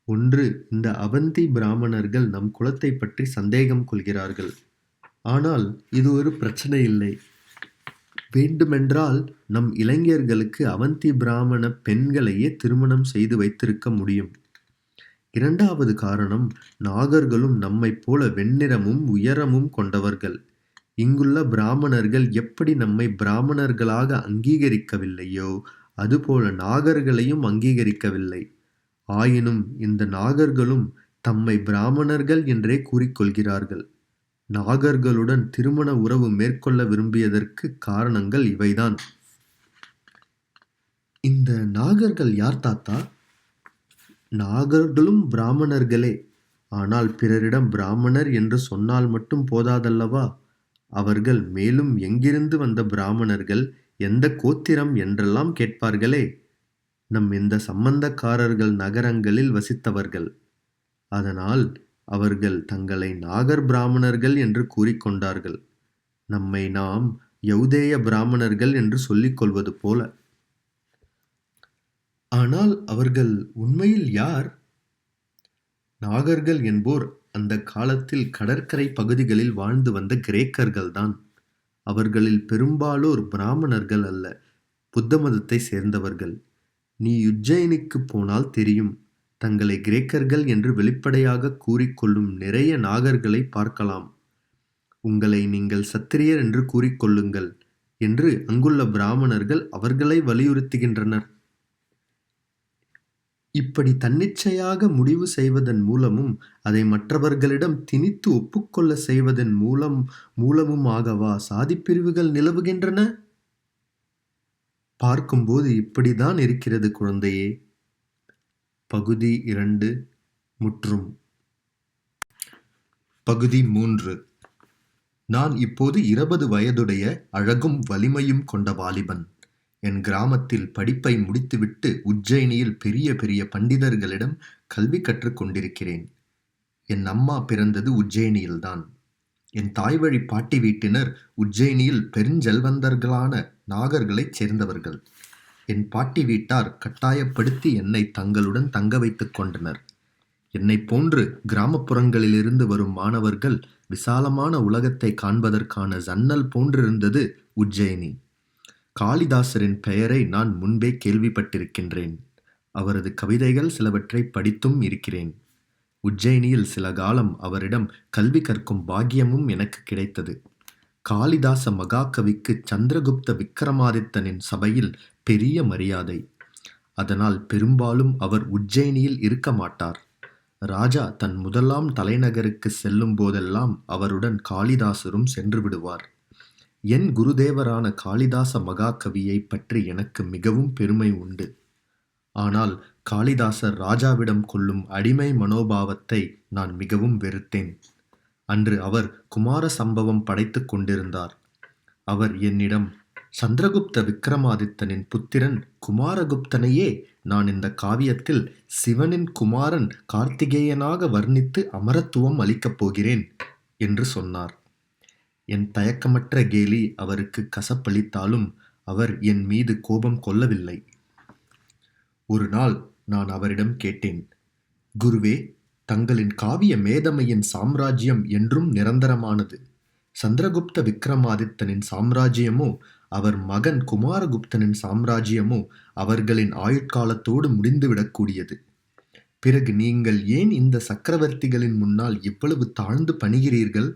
ஒன்று, இந்த அவந்தி பிராமணர்கள் நம் குலத்தை பற்றி சந்தேகம் கொள்கிறார்கள். ஆனால் இது ஒரு பிரச்சனை இல்லை. வேண்டுமென்றால் நம் இளைஞர்களுக்கு அவந்தி பிராமண பெண்களையே திருமணம் செய்து வைத்திருக்க முடியும். 2வது காரணம், நாகர்களும் நம்மைப் போல வெண்ணிறமும் உயரமும் கொண்டவர்கள். இங்குள்ள பிராமணர்கள் எப்படி நம்மை பிராமணர்களாக அங்கீகரிக்கவில்லையோ அதுபோல நாகர்களையும் அங்கீகரிக்கவில்லை. ஆயினும் இந்த நாகர்களும் தம்மை பிராமணர்கள் என்றே கூறிக்கொள்கிறார்கள். நாகர்களுடன் திருமண உறவு மேற்கொள்ள விரும்பியதற்கு காரணங்கள் இவைதான். இந்த நாகர்கள் யார் தாத்தா? நாகர்களும் பிராமணர்களே. ஆனால் பிறரிடம் பிராமணர் என்று சொன்னால் மட்டும் போதாதல்லவா? அவர்கள் மேலும் எங்கிருந்து வந்த பிராமணர்கள், எந்த கோத்திரம் என்றெல்லாம் கேட்பார்களே. நம் இந்த சம்பந்தக்காரர்கள் நகரங்களில் வசித்தவர்கள். அதனால் அவர்கள் தங்களை நாகர் பிராமணர்கள் என்று கூறிக்கொண்டார்கள். நம்மை நாம் யௌதேய பிராமணர்கள் என்று சொல்லிக் கொள்வது போல. ஆனால் அவர்கள் உண்மையில் யார்? நாகர்கள் என்போர் அந்த காலத்தில் கடற்கரை பகுதிகளில் வாழ்ந்து வந்த கிரேக்கர்கள்தான். அவர்களில் பெரும்பாலோர் பிராமணர்கள் அல்ல, புத்த மதத்தை சேர்ந்தவர்கள். நீ உஜ்ஜயினிக்கு போனால் தெரியும். தங்களை கிரேக்கர்கள் என்று வெளிப்படையாக கூறிக்கொள்ளும் நிறைய நாகர்களை பார்க்கலாம். உங்களை நீங்கள் சத்திரியர் என்று கூறிக்கொள்ளுங்கள் என்று அங்குள்ள பிராமணர்கள் அவர்களை வலியுறுத்துகின்றனர். இப்படி தன்னிச்சையாக முடிவு செய்வதன் மூலமும் அதை மற்றவர்களிடம் திணித்து ஒப்புக்கொள்ள செய்வதன் மூலமுமாகவா சாதிப்பிரிவுகள் நிலவுகின்றன? பார்க்கும்போது இப்படிதான் இருக்கிறது குழந்தையே. பகுதி 2 முற்றும். பகுதி 3. நான் இப்போது 20 வயதுடைய அழகும் வலிமையும் கொண்ட வாலிபன். என் கிராமத்தில் படிப்பை முடித்துவிட்டு உஜ்ஜயினியில் பெரிய பெரிய பண்டிதர்களிடம் கல்வி கற்றுக் கொண்டிருக்கிறேன். என் அம்மா பிறந்தது உஜ்ஜயினியில்தான். என் தாய்வழி பாட்டி வீட்டினர் உஜ்ஜயினியில் பெருஞ்செல்வந்தர்களான நாகர்களைச் சேர்ந்தவர்கள். என் பாட்டி வீட்டார் கட்டாயப்படுத்தி என்னை தங்களுடன் தங்க வைத்துக் கொண்டனர். என்னைப் போன்று கிராமப்புறங்களிலிருந்து வரும் மாணவர்கள் விசாலமான உலகத்தை காண்பதற்கான ஜன்னல் போன்றிருந்தது உஜ்ஜயினி. காளிதாசரின் பெயரை நான் முன்பே கேள்விப்பட்டிருக்கின்றேன். அவரது கவிதைகள் சிலவற்றை படித்தும் இருக்கிறேன். உஜ்ஜயினியில் சில காலம் அவரிடம் கல்வி கற்கும் பாக்கியமும் எனக்கு கிடைத்தது. காளிதாச மகாகவிக்கு சந்திரகுப்த விக்கிரமாதித்தனின் சபையில் பெரிய மரியாதை. அதனால் பெரும்பாலும் அவர் உஜ்ஜயினியில் இருக்க மாட்டார். ராஜா தன் முதலாம் தலைநகருக்கு செல்லும் போதெல்லாம் அவருடன் காளிதாசரும் சென்று விடுவார். என் குருதேவரான காளிதாச மகாகவியை பற்றி எனக்கு மிகவும் பெருமை உண்டு. ஆனால் காளிதாசர் ராஜாவிடம் கொள்ளும் அடிமை மனோபாவத்தை நான் மிகவும் வெறுத்தேன். அன்று அவர் குமார சம்பவம் படைத்துக் கொண்டிருந்தார். அவர் என்னிடம், சந்திரகுப்த விக்கிரமாதித்தனின் புத்திரன் குமாரகுப்தனையே நான் இந்த காவியத்தில் சிவனின் குமாரன் கார்த்திகேயனாக வர்ணித்து அமரத்துவம் அளிக்கப் போகிறேன் என்று சொன்னார். என் தயக்கமற்ற கேலி அவருக்கு கசப்பளித்தாலும் அவர் என் மீது கோபம் கொள்ளவில்லை. ஒரு நாள் நான் அவரிடம் கேட்டேன், குருவே, தங்களின் காவிய மேதமையின் சாம்ராஜ்யம் என்றும் நிரந்தரமானது. சந்திரகுப்த விக்கிரமாதித்தனின் சாம்ராஜ்யமோ அவர் மகன் குமாரகுப்தனின் சாம்ராஜ்யமோ அவர்களின் ஆயுட்காலத்தோடு முடிந்துவிடக்கூடியது. பிறகு நீங்கள் ஏன் இந்த சக்கரவர்த்திகளின் முன்னால் இவ்வளவு தாழ்ந்து பணிகிறீர்கள்?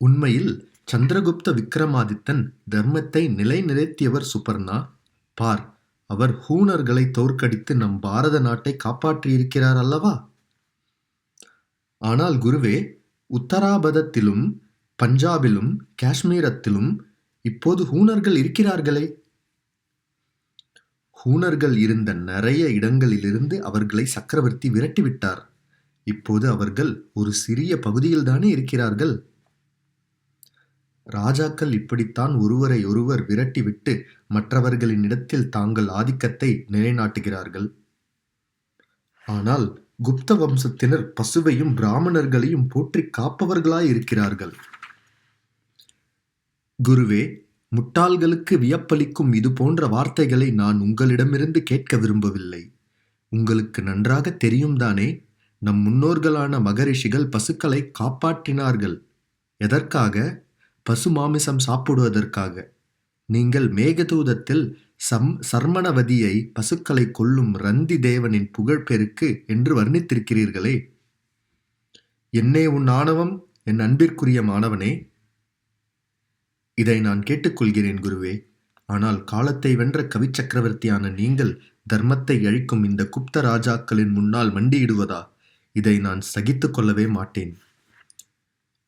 உண்மையில் சந்திரகுப்த விக்கிரமாதித்தன் தர்மத்தை நிலைநிறுத்தியவர் சுபர்ணா. பார், அவர் ஹூணர்களை தோற்கடித்து நம் பாரத நாட்டை காப்பாற்றியிருக்கிறார் அல்லவா? ஆனால் குருவே, உத்தராபதத்திலும் பஞ்சாபிலும் காஷ்மீரத்திலும் இப்போது ஹூணர்கள் இருக்கிறார்களே. ஹூணர்கள் இருந்த நிறைய இடங்களிலிருந்து அவர்களை சக்கரவர்த்தி விரட்டிவிட்டார். இப்போது அவர்கள் ஒரு சிறிய பகுதியில்தானே இருக்கிறார்கள். ராஜாக்கள் இப்படித்தான் ஒருவரை ஒருவர் விரட்டிவிட்டு மற்றவர்களின் இடத்தில் தாங்கள் ஆதிக்கத்தை நிலைநாட்டுகிறார்கள். ஆனால் குப்த வம்சத்தினர் பசுவையும் பிராமணர்களையும் போற்றி காப்பவர்களாயிருக்கிறார்கள். குருவே, முட்டாள்களுக்கு வியப்பளிக்கும் இது போன்ற வார்த்தைகளை நான் உங்களிடமிருந்து கேட்க விரும்பவில்லை. உங்களுக்கு நன்றாக தெரியும் தானே, நம் முன்னோர்களான மகரிஷிகள் பசுக்களை காப்பாற்றினார்கள். எதற்காக? பசு மாமிசம் சாப்பிடுவதற்காக. நீங்கள் மேகதூதத்தில் சர்மணவதியை பசுக்களை கொல்லும் ரந்தி தேவனின் புகழ்பெருக்கு என்று வர்ணித்திருக்கிறீர்களே. என்னே உன் ஆணவம், என் அன்பிற்குரிய மாணவனே? இதை நான் கேட்டுக்கொள்கிறேன் குருவே. ஆனால் காலத்தை வென்ற கவிச்சக்கரவர்த்தியான நீங்கள் தர்மத்தை அழிக்கும் இந்த குப்த ராஜாக்களின் முன்னால் மண்டியிடுவதா? இதை நான் சகித்துக் கொள்ளவே மாட்டேன்.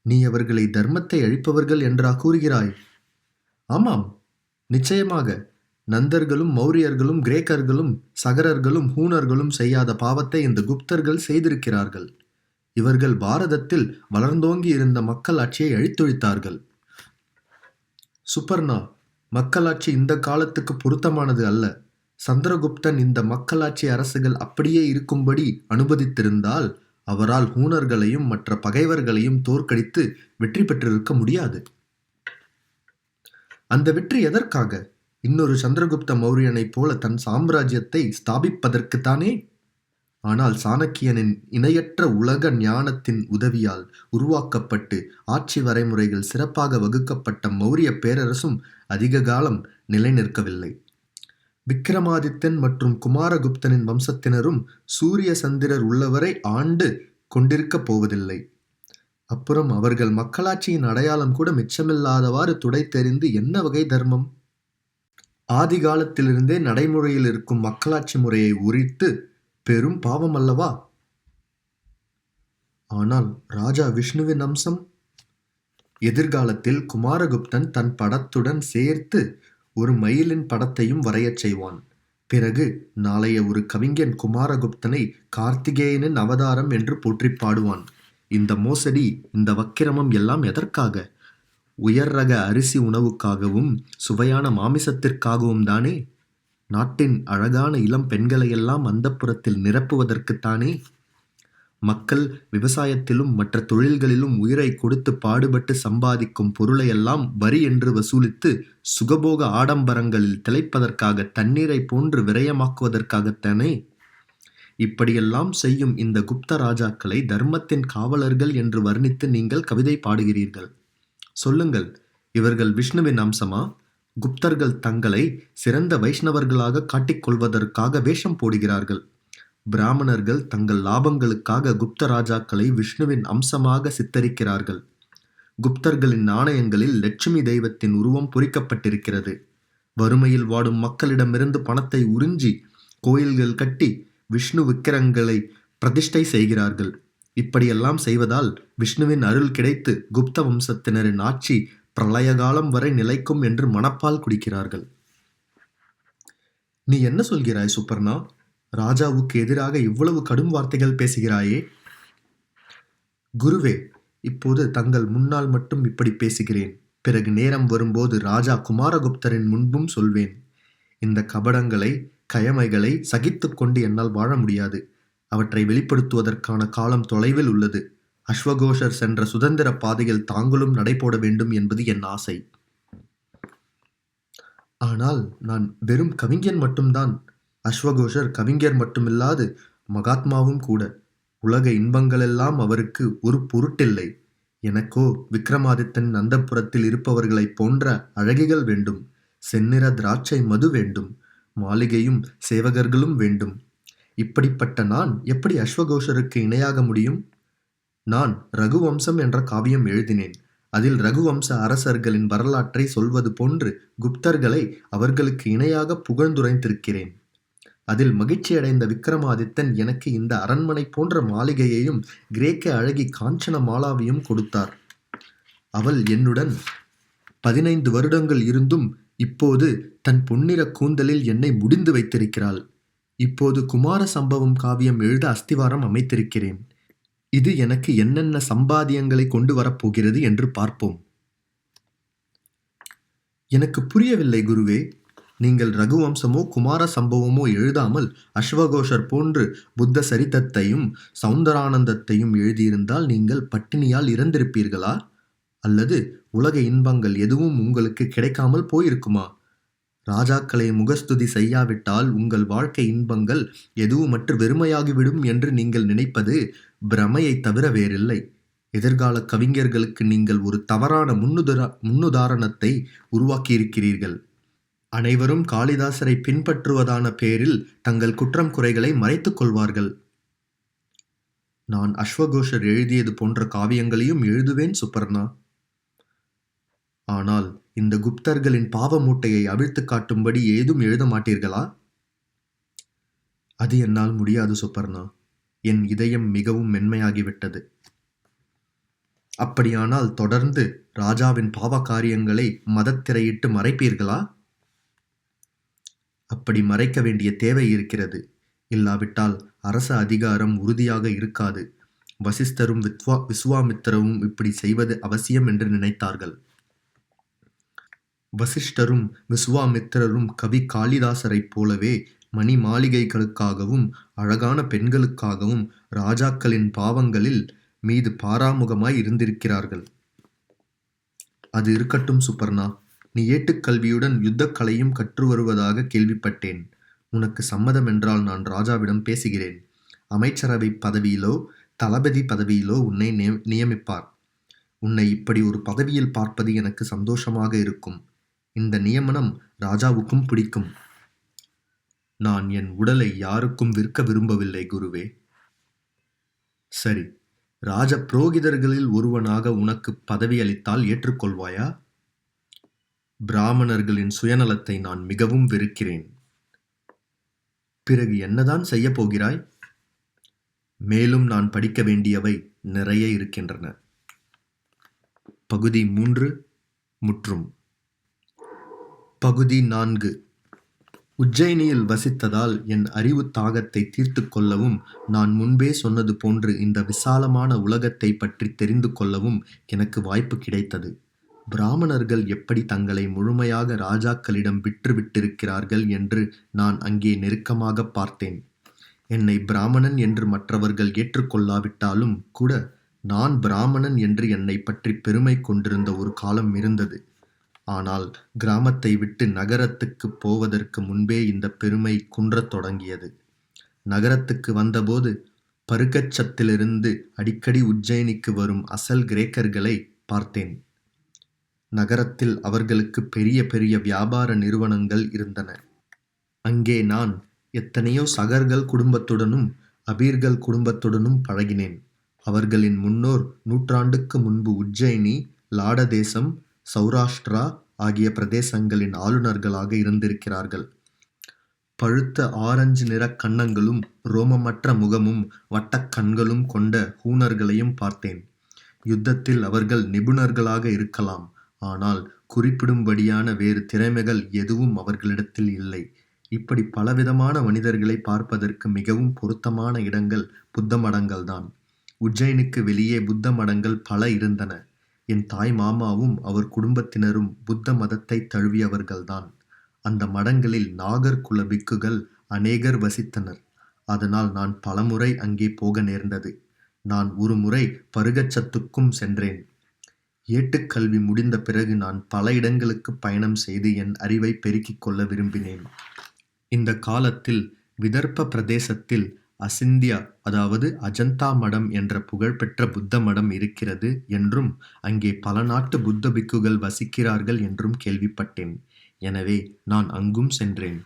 நீ அவர்களை தர்மத்தை அழிப்பவர்கள் என்றா கூறுகிறாய்? ஆமாம், நிச்சயமாக. நந்தர்களும் மௌரியர்களும் கிரேக்கர்களும் சகரர்களும் ஹூணர்களும் செய்யாத பாவத்தை இந்த குப்தர்கள் செய்திருக்கிறார்கள். இவர்கள் பாரதத்தில் வளர்ந்தோங்கி இருந்த மக்களாட்சியை அழித்தொழித்தார்கள். சுபர்ணா, மக்களாட்சி இந்த காலத்துக்கு பொருத்தமானது அல்ல. சந்திரகுப்தன் இந்த மக்களாட்சி அரசுகள் அப்படியே இருக்கும்படி அனுமதித்திருந்தால் அவரால் ஹூணர்களையும் மற்ற பகைவர்களையும் தோற்கடித்து வெற்றி பெற்றிருக்க முடியாது. அந்த வெற்றி எதற்காக? இன்னொரு சந்திரகுப்த மௌரியனைப் போல தன் சாம்ராஜ்யத்தை ஸ்தாபிப்பதற்குத்தானே? ஆனால் சாணக்கியனின் இணையற்ற உலக ஞானத்தின் உதவியால் உருவாக்கப்பட்டு ஆட்சி வரைமுறைகள் சிறப்பாக வகுக்கப்பட்ட மௌரிய பேரரசும் அதிக காலம் நிலை நிற்கவில்லை. விக்கிரமாதித்தன் மற்றும் குமாரகுப்தனின் வம்சத்தினரும் சூரிய சந்திரர் உள்ளவரை ஆண்டு கொண்டிருக்கப் போவதில்லை. அப்புறம் அவர்கள் மக்களாட்சியின் அடையாளம் கூட மிச்சமில்லாதவாறு துடைத்தெறிந்து என்ன வகை தர்மம்? ஆதி காலத்திலிருந்தே நடைமுறையில் இருக்கும் மக்களாட்சி முறையை உரித்து பெரும் பாவம் அல்லவா? ஆனால் ராஜா விஷ்ணுவின் அம்சம்? எதிர்காலத்தில் குமாரகுப்தன் தன் படத்துடன் சேர்த்து ஒரு மயிலின் படத்தையும் வரையச் செய்வான். பிறகு நாளைய ஒரு கவிஞன் குமாரகுப்தனை கார்த்திகேயனின் அவதாரம் என்று போற்றி பாடுவான். இந்த மோசடி, இந்த வக்கிரமம் எல்லாம் எதற்காக? உயர் ரக அரிசி உணவுக்காகவும் சுவையான மாமிசத்திற்காகவும் தானே? நாட்டின் அழகான இளம் பெண்களையெல்லாம் அந்தப்புரத்தில் நிரப்புவதற்குத்தானே? மக்கள் விவசாயத்திலும் மற்ற தொழில்களிலும் உயிரை கொடுத்து பாடுபட்டு சம்பாதிக்கும் பொருளையெல்லாம் வரி என்று வசூலித்து சுகபோக ஆடம்பரங்களில் திளைப்பதற்காக தண்ணீரை போன்று விரயமாக்குவதற்காகத்தானே? இப்படியெல்லாம் செய்யும் இந்த குப்த ராஜாக்களை தர்மத்தின் காவலர்கள் என்று வர்ணித்து நீங்கள் கவிதை பாடுகிறீர்கள். சொல்லுங்கள், இவர்கள் விஷ்ணுவின் அம்சமா? குப்தர்கள் தங்களை சிறந்த வைஷ்ணவர்களாக காட்டிக்கொள்வதற்காக வேஷம் போடுகிறார்கள். பிராமணர்கள் தங்கள் லாபங்களுக்காக குப்த ராஜாக்களை விஷ்ணுவின் அம்சமாக சித்தரிக்கிறார்கள். குப்தர்களின் நாணயங்களில் லட்சுமி தெய்வத்தின் உருவம் பொறிக்கப்பட்டிருக்கிறது. வறுமையில் வாடும் மக்களிடமிருந்து பணத்தை உறிஞ்சி கோயில்கள் கட்டி விஷ்ணு விக்கிரங்களை பிரதிஷ்டை செய்கிறார்கள். இப்படியெல்லாம் செய்வதால் விஷ்ணுவின் அருள் கிடைத்து குப்த வம்சத்தினரின் ஆட்சி பிரளய காலம் வரை நிலைக்கும் என்று மனப்பால் குடிக்கிறார்கள். நீ என்ன சொல்கிறாய் சுப்பர்ணா? ராஜாவுக்கு எதிராக இவ்வளவு கடும் வார்த்தைகள் பேசுகிறாயே? குருவே, இப்போது தங்கள் முன்னால் மட்டும் இப்படி பேசுகிறேன். பிறகு நேரம் வரும்போது ராஜா குமாரகுப்தரின் முன்பும் சொல்வேன். இந்த கபடங்களை, கயமைகளை சகித்து கொண்டு என்னால் வாழ முடியாது. அவற்றை வெளிப்படுத்துவதற்கான காலம் தொலைவில் உள்ளது. அஸ்வகோஷர் சென்ற சுதந்திர பாதையில் தாங்களும் நடைபோட வேண்டும் என்பது என் ஆசை. ஆனால் நான் வெறும் கவிஞன் மட்டும்தான். அஸ்வகோஷர் கவிஞர் மட்டுமில்லாது மகாத்மாவும் கூட. உலக இன்பங்களெல்லாம் அவருக்கு ஒரு பொருட்டில்லை. எனக்கோ விக்ரமாதித்தன் அந்தப்புரத்தில் இருப்பவர்களைப் போன்ற அழகிகள் வேண்டும். செந்நிற திராட்சை மது வேண்டும். மாளிகையும் சேவகர்களும் வேண்டும். இப்படிப்பட்ட நான் எப்படி அஸ்வகோஷருக்கு இணையாக முடியும்? நான் ரகுவம்சம் என்ற காவியம் எழுதினேன். அதில் ரகுவம்ச அரசர்களின் வரலாற்றை சொல்வது போன்று குப்தர்களை அவர்களுக்கு இணையாக புகழ்ந்துரைத்திருக்கிறேன். அதில் மகிழ்ச்சியடைந்த விக்ரமாதித்தன் எனக்கு இந்த அரண்மனை போன்ற மாளிகையையும் கிரேக்க அழகி காஞ்சன மாலாவையும் கொடுத்தார். அவள் என்னுடன் 15 வருடங்கள் இருந்தும் இப்போது தன் பொன்னிற கூந்தலில் என்னை முடிந்து வைத்திருக்கிறாள். இப்போது குமார சம்பவம் காவியம் எழுத அஸ்திவாரம் அமைத்திருக்கிறேன். இது எனக்கு என்னென்ன சம்பாத்தியங்களை கொண்டு வரப்போகிறது என்று பார்ப்போம். எனக்கு புரியவில்லை குருவே. நீங்கள் ரகுவம்சமோ குமார சம்பவமோ எழுதாமல் அஸ்வகோஷர் போன்று புத்த சரிதத்தையும் சௌந்தரானந்தத்தையும் எழுதியிருந்தால் நீங்கள் பட்டினியால் இறந்திருப்பீர்களா? அல்லது உலக இன்பங்கள் எதுவும் உங்களுக்கு கிடைக்காமல் போயிருக்குமா? ராஜாக்களை முகஸ்துதி செய்யாவிட்டால் உங்கள் வாழ்க்கை இன்பங்கள் எதுவுமற்று வெறுமையாகிவிடும் என்று நீங்கள் நினைப்பது பிரமையை தவிர வேறில்லை. எதிர்கால கவிஞர்களுக்கு நீங்கள் ஒரு தவறான முன்னுதாரணத்தை உருவாக்கியிருக்கிறீர்கள். அனைவரும் காளிதாசரை பின்பற்றுவதான பேரில் தங்கள் குற்றம் குறைகளை மறைத்துக் கொள்வார்கள். நான் அஸ்வகோஷர் எழுதியது போன்ற காவியங்களையும் எழுதுவேன் சுப்பர்ணா. ஆனால் இந்த குப்தர்களின் பாவ மூட்டையை அவிழ்த்து காட்டும்படி ஏதும் எழுத மாட்டீர்களா? அது என்னால் முடியாது சுப்பர்ணா. என் இதயம் மிகவும் மென்மையாகிவிட்டது. அப்படியானால் தொடர்ந்து ராஜாவின் பாவ காரியங்களை மதத்திரையிட்டு மறைப்பீர்களா? அப்படி மறைக்க வேண்டிய தேவை இருக்கிறது. இல்லாவிட்டால் அரச அதிகாரம் உறுதியாக இருக்காது. வசிஷ்டரும் விஸ்வாமித்திரரும் இப்படி செய்வது அவசியம் என்று நினைத்தார்கள். வசிஷ்டரும் விஸ்வாமித்திரரும் கவி காளிதாசரைப் போலவே மணி மாளிகைகளுக்காகவும் அழகான பெண்களுக்காகவும் ராஜாக்களின் பாவங்களில் மீது பாராமுகமாய் இருந்திருக்கிறார்கள். அது இருக்கட்டும் சுப்பர்ணா. நீ ஏட்டுக்கல்வியுடன் யுத்தக்கலையும் கற்று வருவதாக கேள்விப்பட்டேன். உனக்கு சம்மதம் என்றால் நான் ராஜாவிடம் பேசுகிறேன். அமைச்சரவை பதவியிலோ தளபதி பதவியிலோ உன்னை நியமிப்பார். உன்னை இப்படி ஒரு பதவியில் பார்ப்பது எனக்கு சந்தோஷமாக இருக்கும். இந்த நியமனம் ராஜாவுக்கும் பிடிக்கும். நான் என் உடலை யாருக்கும் விற்க விரும்பவில்லை குருவே. சரி, ராஜ புரோகிதர்களில் ஒருவனாக உனக்கு பதவி அளித்தால் ஏற்றுக்கொள்வாயா? பிராமணர்களின் சுயநலத்தை நான் மிகவும் வெறுக்கிறேன். பிறகு என்னதான் செய்ய போகிறாய்? மேலும் நான் படிக்க வேண்டியவை நிறைய இருக்கின்றன. பகுதி 3 முற்றும். பகுதி 4. உஜ்ஜயினியில் வசித்ததால் என் அறிவுத் தாகத்தை தீர்த்துக் கொள்ளவும், நான் முன்பே சொன்னது போன்று இந்த விசாலமான உலகத்தைப் பற்றித் தெரிந்து கொள்ளவும் எனக்கு வாய்ப்பு கிடைத்தது. பிராமணர்கள் எப்படி தங்களை முழுமையாக ராஜாக்களிடம் விற்றுவிட்டிருக்கிறார்கள் என்று நான் அங்கே நெருக்கமாகப் பார்த்தேன். என்னை பிராமணன் என்று மற்றவர்கள் ஏற்றுக்கொள்ளாவிட்டாலும் கூட, நான் பிராமணன் என்று என்னைப் பற்றிப் பெருமை கொண்டிருந்த ஒரு காலம் இருந்தது. ஆனால் கிராமத்தை விட்டு நகரத்துக்குப் போவதற்கு முன்பே இந்தப் பெருமை குன்றத் தொடங்கியது. நகரத்துக்கு வந்தபோது பருகச்சத்திலிருந்து அடிக்கடி உஜ்ஜயினிக்கு வரும் அசல் கிரேக்கர்களை பார்த்தேன். நகரத்தில் அவர்களுக்கு பெரிய பெரிய வியாபார நிறுவனங்கள் இருந்தன. அங்கே நான் எத்தனையோ சகர்கள் குடும்பத்துடனும் அபீர்கள் குடும்பத்துடனும் பழகினேன். அவர்களின் முன்னோர் நூற்றாண்டுக்கு முன்பு உஜ்ஜயினி, லாடதேசம், சௌராஷ்டிரா ஆகிய பிரதேசங்களின் ஆளுநர்களாக இருந்திருக்கிறார்கள். பழுத்த ஆரஞ்சு நிறக் கன்னங்களும் ரோமமற்ற முகமும் வட்டக் கண்களும் கொண்ட ஹூணர்களையும் பார்த்தேன். யுத்தத்தில் அவர்கள் நிபுணர்களாக இருக்கலாம், ஆனால் குறிப்பிடும்படியான வேறு திறமைகள் எதுவும் அவர்களிடத்தில் இல்லை. இப்படி பலவிதமான மனிதர்களை பார்ப்பதற்கு மிகவும் பொருத்தமான இடங்கள் புத்த மடங்கள்தான். உஜ்ஜயினுக்கு வெளியே புத்த மடங்கள் பல இருந்தன. என் தாய் மாமாவும் அவர் குடும்பத்தினரும் புத்த மதத்தை தழுவியவர்கள்தான். அந்த மடங்களில் நாகர்குல பிக்குகள் அநேகர் வசித்தனர். அதனால் நான் பலமுறை அங்கே போக நேர்ந்தது. நான் ஒரு முறை பருகச்சத்துக்கும் சென்றேன். ஏட்டுக்கல்வி முடிந்த பிறகு நான் பல இடங்களுக்கு பயணம் செய்து என் அறிவை பெருக்கிக் கொள்ள விரும்பினேன். இந்த காலத்தில் விதர்ப்ப பிரதேசத்தில் அசிந்தியா, அதாவது அஜந்தா மடம் என்ற புகழ்பெற்ற புத்த மடம் இருக்கிறது என்றும் அங்கே பல நாட்டு புத்த பிக்குகள் வசிக்கிறார்கள் என்றும் கேள்விப்பட்டேன். எனவே நான் அங்கும் சென்றேன்.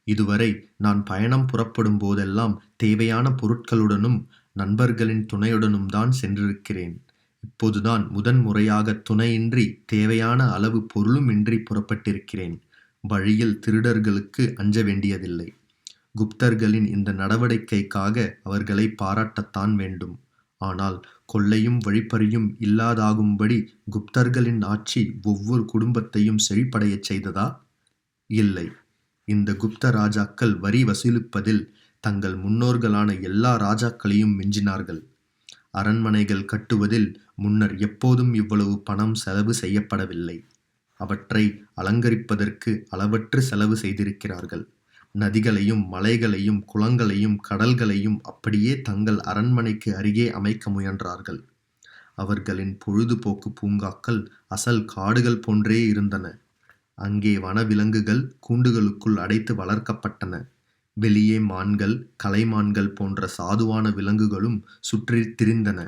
இதுவரை நான் பயணம் புறப்படும் போதெல்லாம் தேவையான பொருட்களுடனும் நண்பர்களின் துணையுடனும் தான் சென்றிருக்கிறேன். இப்போதுதான் முதன் முறையாக துணையின்றி தேவையான அளவு பொருளுமின்றி புறப்பட்டிருக்கிறேன். வழியில் திருடர்களுக்கு அஞ்ச வேண்டியதில்லை. குப்தர்களின் இந்த நடவடிக்கைக்காக அவர்களை பாராட்டத்தான் வேண்டும். ஆனால் கொள்ளையும் வழிப்பறியும் இல்லாதாகும்படி குப்தர்களின் ஆட்சி ஒவ்வொரு குடும்பத்தையும் செழிப்படையச் செய்ததா? இல்லை. இந்த குப்த ராஜாக்கள் வரி வசூலிப்பதில் தங்கள் முன்னோர்களான எல்லா ராஜாக்களையும் மிஞ்சினார்கள். அரண்மனைகள் கட்டுவதில் முன்னர் எப்போதும் இவ்வளவு பணம் செலவு செய்யப்படவில்லை. அவற்றை அலங்கரிப்பதற்கு அளவற்று செலவு செய்திருக்கிறார்கள். நதிகளையும் மலைகளையும் குளங்களையும் கடல்களையும் அப்படியே தங்கள் அரண்மனைக்கு அருகே அமைக்க முயன்றார்கள். அவர்களின் பொழுதுபோக்கு பூங்காக்கள் அசல் காடுகள் போன்றே இருந்தன. அங்கே வனவிலங்குகள் கூண்டுகளுக்குள் அடைத்து வளர்க்கப்பட்டன. வெளியே மான்கள், கலைமான்கள் போன்ற சாதுவான விலங்குகளும் சுற்றித் திரிந்தன.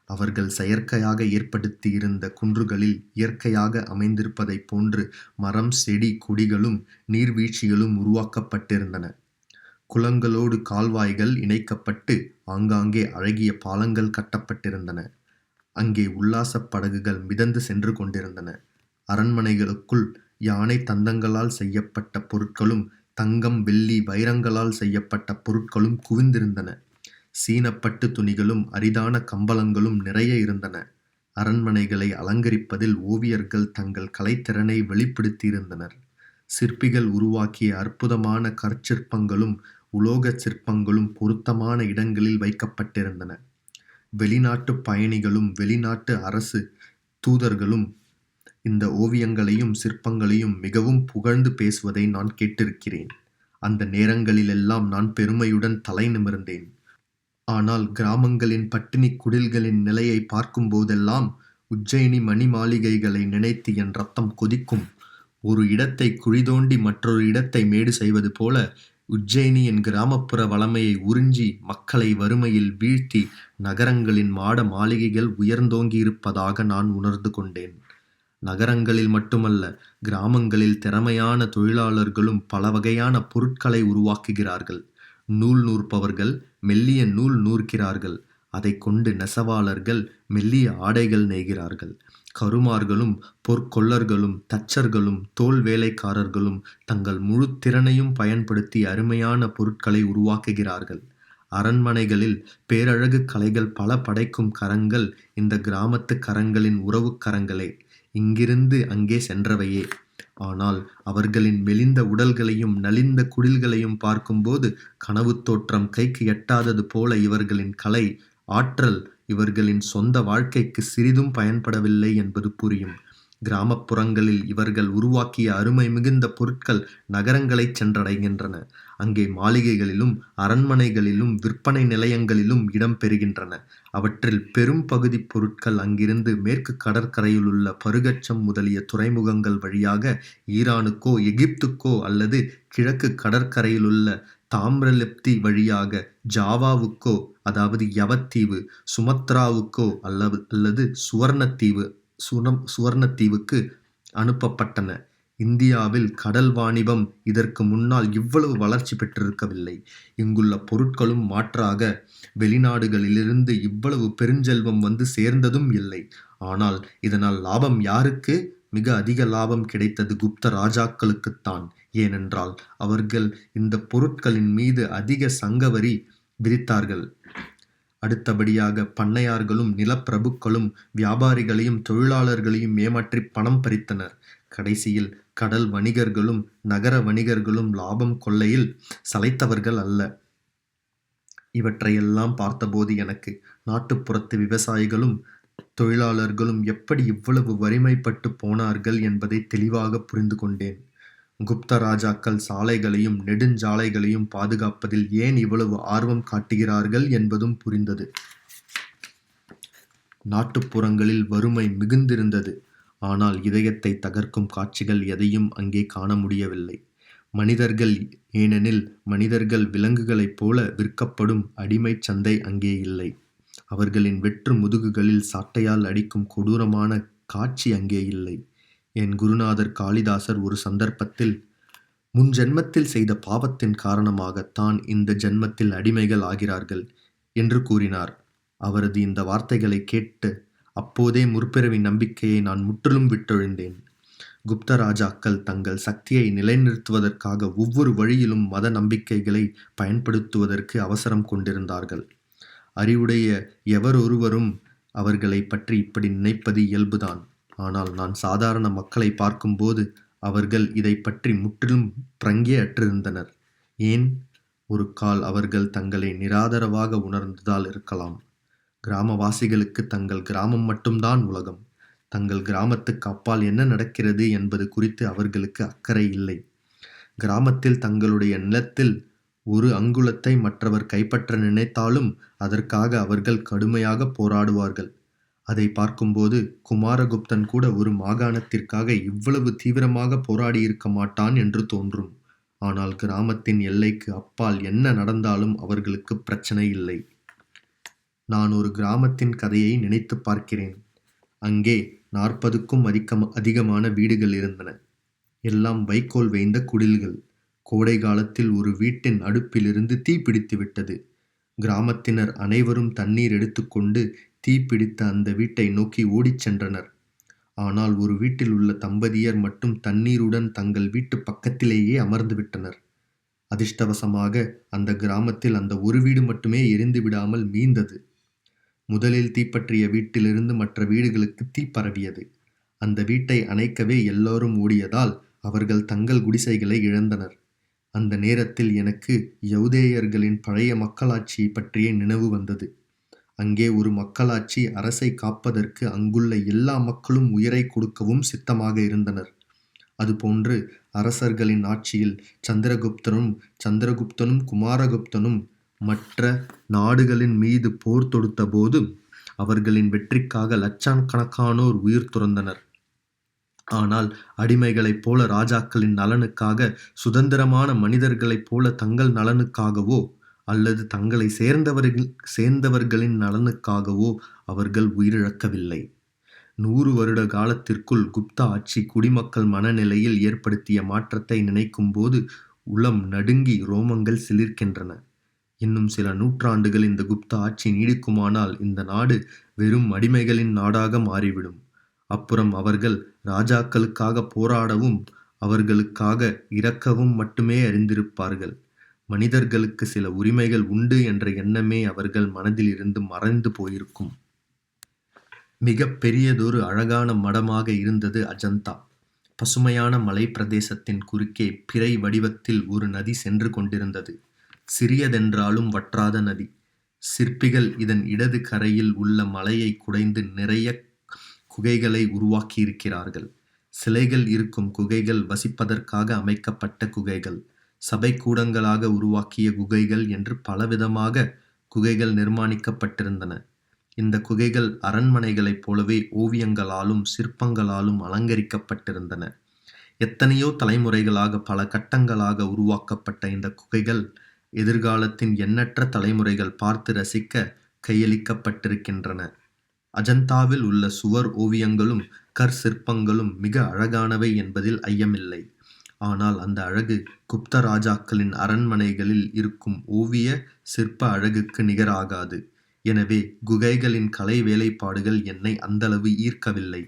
அவர்கள் செயற்கையாக ஏற்படுத்தியிருந்த குன்றுகளில் இயற்கையாக அமைந்திருப்பதைப் போன்று மரம், செடி, கொடிகளும் நீர்வீழ்ச்சிகளும் உருவாக்கப்பட்டிருந்தன. குளங்களோடு கால்வாய்கள் இணைக்கப்பட்டு ஆங்காங்கே அழகிய பாலங்கள் கட்டப்பட்டிருந்தன. அங்கே உல்லாசப் படகுகள் மிதந்து சென்று கொண்டிருந்தன. அரண்மனைகளுக்குள் யானை தந்தங்களால் செய்யப்பட்ட பொருட்களும் தங்கம், வெள்ளி, வைரங்களால் செய்யப்பட்ட பொருட்களும் குவிந்திருந்தன. சீனப்பட்டு துணிகளும் அரிதான கம்பளங்களும் நிறைய இருந்தன. அரண்மனைகளை அலங்கரிப்பதில் ஓவியர்கள் தங்கள் கலைத்திறனை வெளிப்படுத்தியிருந்தனர். சிற்பிகள் உருவாக்கிய அற்புதமான கற்சிற்பங்களும் உலோகச் சிற்பங்களும் பொருத்தமான இடங்களில் வைக்கப்பட்டிருந்தன. வெளிநாட்டு பயணிகளும் வெளிநாட்டு அரசு தூதர்களும் இந்த ஓவியங்களையும் சிற்பங்களையும் மிகவும் புகழ்ந்து பேசுவதை நான் கேட்டிருக்கிறேன். அந்த நேரங்களிலெல்லாம் நான் பெருமையுடன் தலை நிமிர்ந்தேன். ஆனால் கிராமங்களின் பட்டினி குடில்களின் நிலையை பார்க்கும் போதெல்லாம் உஜ்ஜயினி மணி மாளிகைகளை நினைத்து என் ரத்தம் கொதிக்கும். ஒரு இடத்தை குழி தோண்டி மற்றொரு இடத்தை மேடு செய்வது போல உஜ்ஜயினியின் கிராமப்புற வளமையை உறிஞ்சி மக்களை வறுமையில் வீழ்த்தி நகரங்களின் மாட மாளிகைகள் உயர்ந்தோங்கியிருப்பதாக நான் உணர்ந்து கொண்டேன். நகரங்களில் மட்டுமல்ல, கிராமங்களில் திறமையான தொழிலாளர்களும் பல வகையான பொருட்களை உருவாக்குகிறார்கள். நூல் நூற்பவர்கள் மெல்லிய நூல் நூற்கிறார்கள். அதைக் கொண்டு நெசவாளர்கள் மெல்லிய ஆடைகள் நெய்கிறார்கள். கருமார்களும் பொற்கொல்லர்களும் தச்சர்களும் தோல் வேலைக்காரர்களும் தங்கள் முழு திறனையும் பயன்படுத்தி அருமையான பொருட்களை உருவாக்குகிறார்கள். அரண்மனைகளில் பேரழகு கலைகள் பல படைக்கும் கரங்கள் இந்த கிராமத்து கரங்களின் உறவுக் கரங்களே. இங்கிருந்து அங்கே சென்றவையே. ஆனால் அவர்களின் மெலிந்த உடல்களையும் நலிந்த குடில்களையும் பார்க்கும்போது கனவுத் தோற்றம் கைக்கு எட்டாதது போல இவர்களின் கலை ஆற்றல் இவர்களின் சொந்த வாழ்க்கைக்கு சிறிதும் பயன்படவில்லை என்பது புரியும். கிராமப்புறங்களில் இவர்கள் உருவாக்கிய அருமை மிகுந்த பொருட்கள் நகரங்களைச் சென்றடைகின்றன. அங்கே மாளிகைகளிலும் அரண்மனைகளிலும் விற்பனை நிலையங்களிலும் இடம் பெறுகின்றன. அவற்றில் பெரும் பகுதி பொருட்கள் அங்கிருந்து மேற்கு கடற்கரையிலுள்ள பருகச்சம் முதலிய துறைமுகங்கள் வழியாக ஈரானுக்கோ எகிப்துக்கோ அல்லது கிழக்கு கடற்கரையிலுள்ள தாமிரலிப்தி வழியாக ஜாவாவுக்கோ, அதாவது யவத்தீவு, சுமத்ராவுக்கோ அல்லது சுவர்ணத்தீவுக்கு அனுப்பப்பட்டன. இந்தியாவில் கடல் வாணிபம் இதற்கு முன்னால் இவ்வளவு வளர்ச்சி பெற்றிருக்கவில்லை. இங்குள்ள பொருட்களும் மாற்றாக வெளிநாடுகளிலிருந்து இவ்வளவு பெருஞ்செல்வம் வந்து சேர்ந்ததும் இல்லை. ஆனால் இதனால் லாபம் யாருக்கு? மிக அதிக லாபம் கிடைத்தது குப்த ராஜாக்களுக்குத்தான். ஏனென்றால் அவர்கள் இந்த பொருட்களின் மீது அதிக சங்கவரி விதித்தார்கள். அடுத்தபடியாக பண்ணையார்களும் நிலப்பிரபுக்களும் வியாபாரிகளையும் தொழிலாளர்களையும் ஏமாற்றி பணம் பறித்தனர். கடைசியில் கடல் வணிகர்களும் நகர வணிகர்களும் லாபம் கொள்ளையில் சளைத்தவர்கள் அல்ல. இவற்றையெல்லாம் பார்த்தபோது எனக்கு நாட்டுப்புறத்து விவசாயிகளும் தொழிலாளர்களும் எப்படி இவ்வளவு வறுமைப்பட்டு போனார்கள் என்பதை தெளிவாக புரிந்து கொண்டேன். குப்த ராஜாக்கள் சாலைகளையும் நெடுஞ்சாலைகளையும் பாதுகாப்பதில் ஏன் இவ்வளவு ஆர்வம் காட்டுகிறார்கள் என்பதும் புரிந்தது. நாட்டுப்புறங்களில் வறுமை மிகுந்திருந்தது. ஆனால் இதயத்தை தகர்க்கும் காட்சிகள் எதையும் அங்கே காண முடியவில்லை. மனிதர்கள் ஏனெனில் மனிதர்கள் விலங்குகளைப் போல விற்கப்படும் அடிமைச் சந்தை அங்கே இல்லை. அவர்களின் வெற்று முதுகுகளில் சாட்டையால் அடிக்கும் கொடூரமான காட்சி அங்கே இல்லை. என் குருநாதர் காளிதாசர் ஒரு சந்தர்ப்பத்தில், முன் ஜென்மத்தில் செய்த பாவத்தின் காரணமாகத்தான் இந்த ஜென்மத்தில் அடிமைகள் ஆகிறார்கள் என்று கூறினார். அவரது இந்த வார்த்தைகளை கேட்டு அப்போதே முற்பிறவி நம்பிக்கையை நான் முற்றிலும் விட்டொழிந்தேன். குப்த ராஜாக்கள் தங்கள் சக்தியை நிலைநிறுத்துவதற்காக ஒவ்வொரு வழியிலும் மத நம்பிக்கைகளை பயன்படுத்துவதற்கு அவசரம் கொண்டிருந்தார்கள். அறிவுடைய எவரொருவரும் அவர்களை பற்றி இப்படி நினைப்பது இயல்புதான். ஆனால் நான் சாதாரண மக்களை பார்க்கும்போது அவர்கள் இதை பற்றி முற்றிலும் பிரங்கே அற்றிருந்தனர். ஏன்? ஒரு கால் அவர்கள் தங்களை நிராதரவாக உணர்ந்ததால் இருக்கலாம். கிராமவாசிகளுக்கு தங்கள் கிராமம் மட்டும்தான் உலகம். தங்கள் கிராமத்துக்கு அப்பால் என்ன நடக்கிறது என்பது குறித்து அவர்களுக்கு அக்கறை இல்லை. கிராமத்தில் தங்களுடைய நிலத்தில் ஒரு அங்குலத்தை மற்றவர் கைப்பற்ற நினைத்தாலும் அதற்காக அவர்கள் கடுமையாக போராடுவார்கள். அதை பார்க்கும்போது குமாரகுப்தன் கூட ஒரு மாகாணத்திற்காக இவ்வளவு தீவிரமாக போராடியிருக்க மாட்டான் என்று தோன்றும். ஆனால் கிராமத்தின் எல்லைக்கு அப்பால் என்ன நடந்தாலும் அவர்களுக்கு பிரச்சனை இல்லை. நான் ஒரு கிராமத்தின் கதையை நினைத்து பார்க்கிறேன். அங்கே 40க்கும் அதிகமான வீடுகள் இருந்தன. எல்லாம் வைக்கோல் வேய்ந்த குடில்கள். கோடை காலத்தில் ஒரு வீட்டின் அடுப்பிலிருந்து தீ பிடித்து விட்டது. கிராமத்தினர் அனைவரும் தண்ணீர் எடுத்துக்கொண்டு தீப்பிடித்த அந்த வீட்டை நோக்கி ஓடிச் சென்றனர். ஆனால் ஒரு வீட்டில் உள்ள தம்பதியர் மட்டும் தண்ணீருடன் தங்கள் வீட்டு பக்கத்திலேயே அமர்ந்து விட்டனர். அதிர்ஷ்டவசமாக அந்த கிராமத்தில் அந்த ஒரு வீடு மட்டுமே எரிந்து விடாமல் மீந்தது. முதலில் தீப்பற்றிய வீட்டிலிருந்து மற்ற வீடுகளுக்கு தீ பரவியது. அந்த வீட்டை அணைக்கவே எல்லோரும் ஓடியதால் அவர்கள் தங்கள் குடிசைகளை இழந்தனர். அந்த நேரத்தில் எனக்கு யவுதேயர்களின் பழைய மக்களாட்சியை பற்றிய நினைவு வந்தது. அங்கே ஒரு மக்களாட்சி அரசை காப்பதற்கு அங்குள்ள எல்லா மக்களும் உயிரை கொடுக்கவும் சித்தமாக இருந்தனர். அதுபோன்று அரசர்களின் ஆட்சியில் சந்திரகுப்தனும் குமாரகுப்தனும் மற்ற நாடுகளின் மீது போர் தொடுத்த போது அவர்களின் வெற்றிக்காக லட்சக்கணக்கானோர் உயிர் துறந்தனர். ஆனால் அடிமைகளைப் போல ராஜாக்களின் நலனுக்காக, சுதந்திரமான மனிதர்களைப் போல தங்கள் நலனுக்காகவோ அல்லது தங்களை சேர்ந்தவர்களின் நலனுக்காகவோ அவர்கள் உயிரிழக்கவில்லை. 100 வருட காலத்திற்குள் குப்தா ஆட்சி குடிமக்கள் மனநிலையில் ஏற்படுத்திய மாற்றத்தை நினைக்கும்போது உளம் நடுங்கி ரோமங்கள் சிலிர்க்கின்றன. இன்னும் சில நூற்றாண்டுகள் இந்த குப்தா ஆட்சி நீடிக்குமானால் இந்த நாடு வெறும் அடிமைகளின் நாடாக மாறிவிடும். அப்புறம் அவர்கள் ராஜாக்களுக்காக போராடவும் அவர்களுக்காக இறக்கவும் மட்டுமே அறிந்திருப்பார்கள். மனிதர்களுக்கு சில உரிமைகள் உண்டு என்ற எண்ணமே அவர்கள் மனதில் இருந்து மறைந்து போயிருக்கும். மிக பெரியதொரு அழகான மடமாக இருந்தது அஜந்தா. பசுமையான மலைப் பிரதேசத்தின் குறுக்கே பிறை வடிவத்தில் ஒரு நதி சென்று கொண்டிருந்தது. சிறியதென்றாலும் வற்றாத நதி. சிற்பிகள் இதன் இடது கரையில் உள்ள மலையை குடைந்து நிறைய குகைகளை உருவாக்கியிருக்கிறார்கள். சிலைகள் இருக்கும் குகைகள், வசிப்பதற்காக அமைக்கப்பட்ட குகைகள், சபைக்கூடங்களாக உருவாக்கிய குகைகள் என்று பலவிதமாக குகைகள் நிர்மாணிக்கப்பட்டிருந்தன. இந்த குகைகள் அரண்மனைகளைப் போலவே ஓவியங்களாலும் சிற்பங்களாலும் அலங்கரிக்கப்பட்டிருந்தன. எத்தனையோ தலைமுறைகளாக பல கட்டங்களாக உருவாக்கப்பட்ட இந்த குகைகள் எதிர்காலத்தின் எண்ணற்ற தலைமுறைகள் பார்த்து ரசிக்க கையளிக்கப்பட்டிருக்கின்றன. அஜந்தாவில் உள்ள சுவர் ஓவியங்களும் கற்சிற்பங்களும் மிக அழகானவை என்பதில் ஐயமில்லை. ஆனால் அந்த அழகு குப்த ராஜாக்களின் அரண்மனைகளில் இருக்கும் ஓவிய சிற்ப அழகுக்கு நிகராகாது. எனவே குகைகளின் கலை வேலைப்பாடுகள் என்னை அந்தளவு ஈர்க்கவில்லை.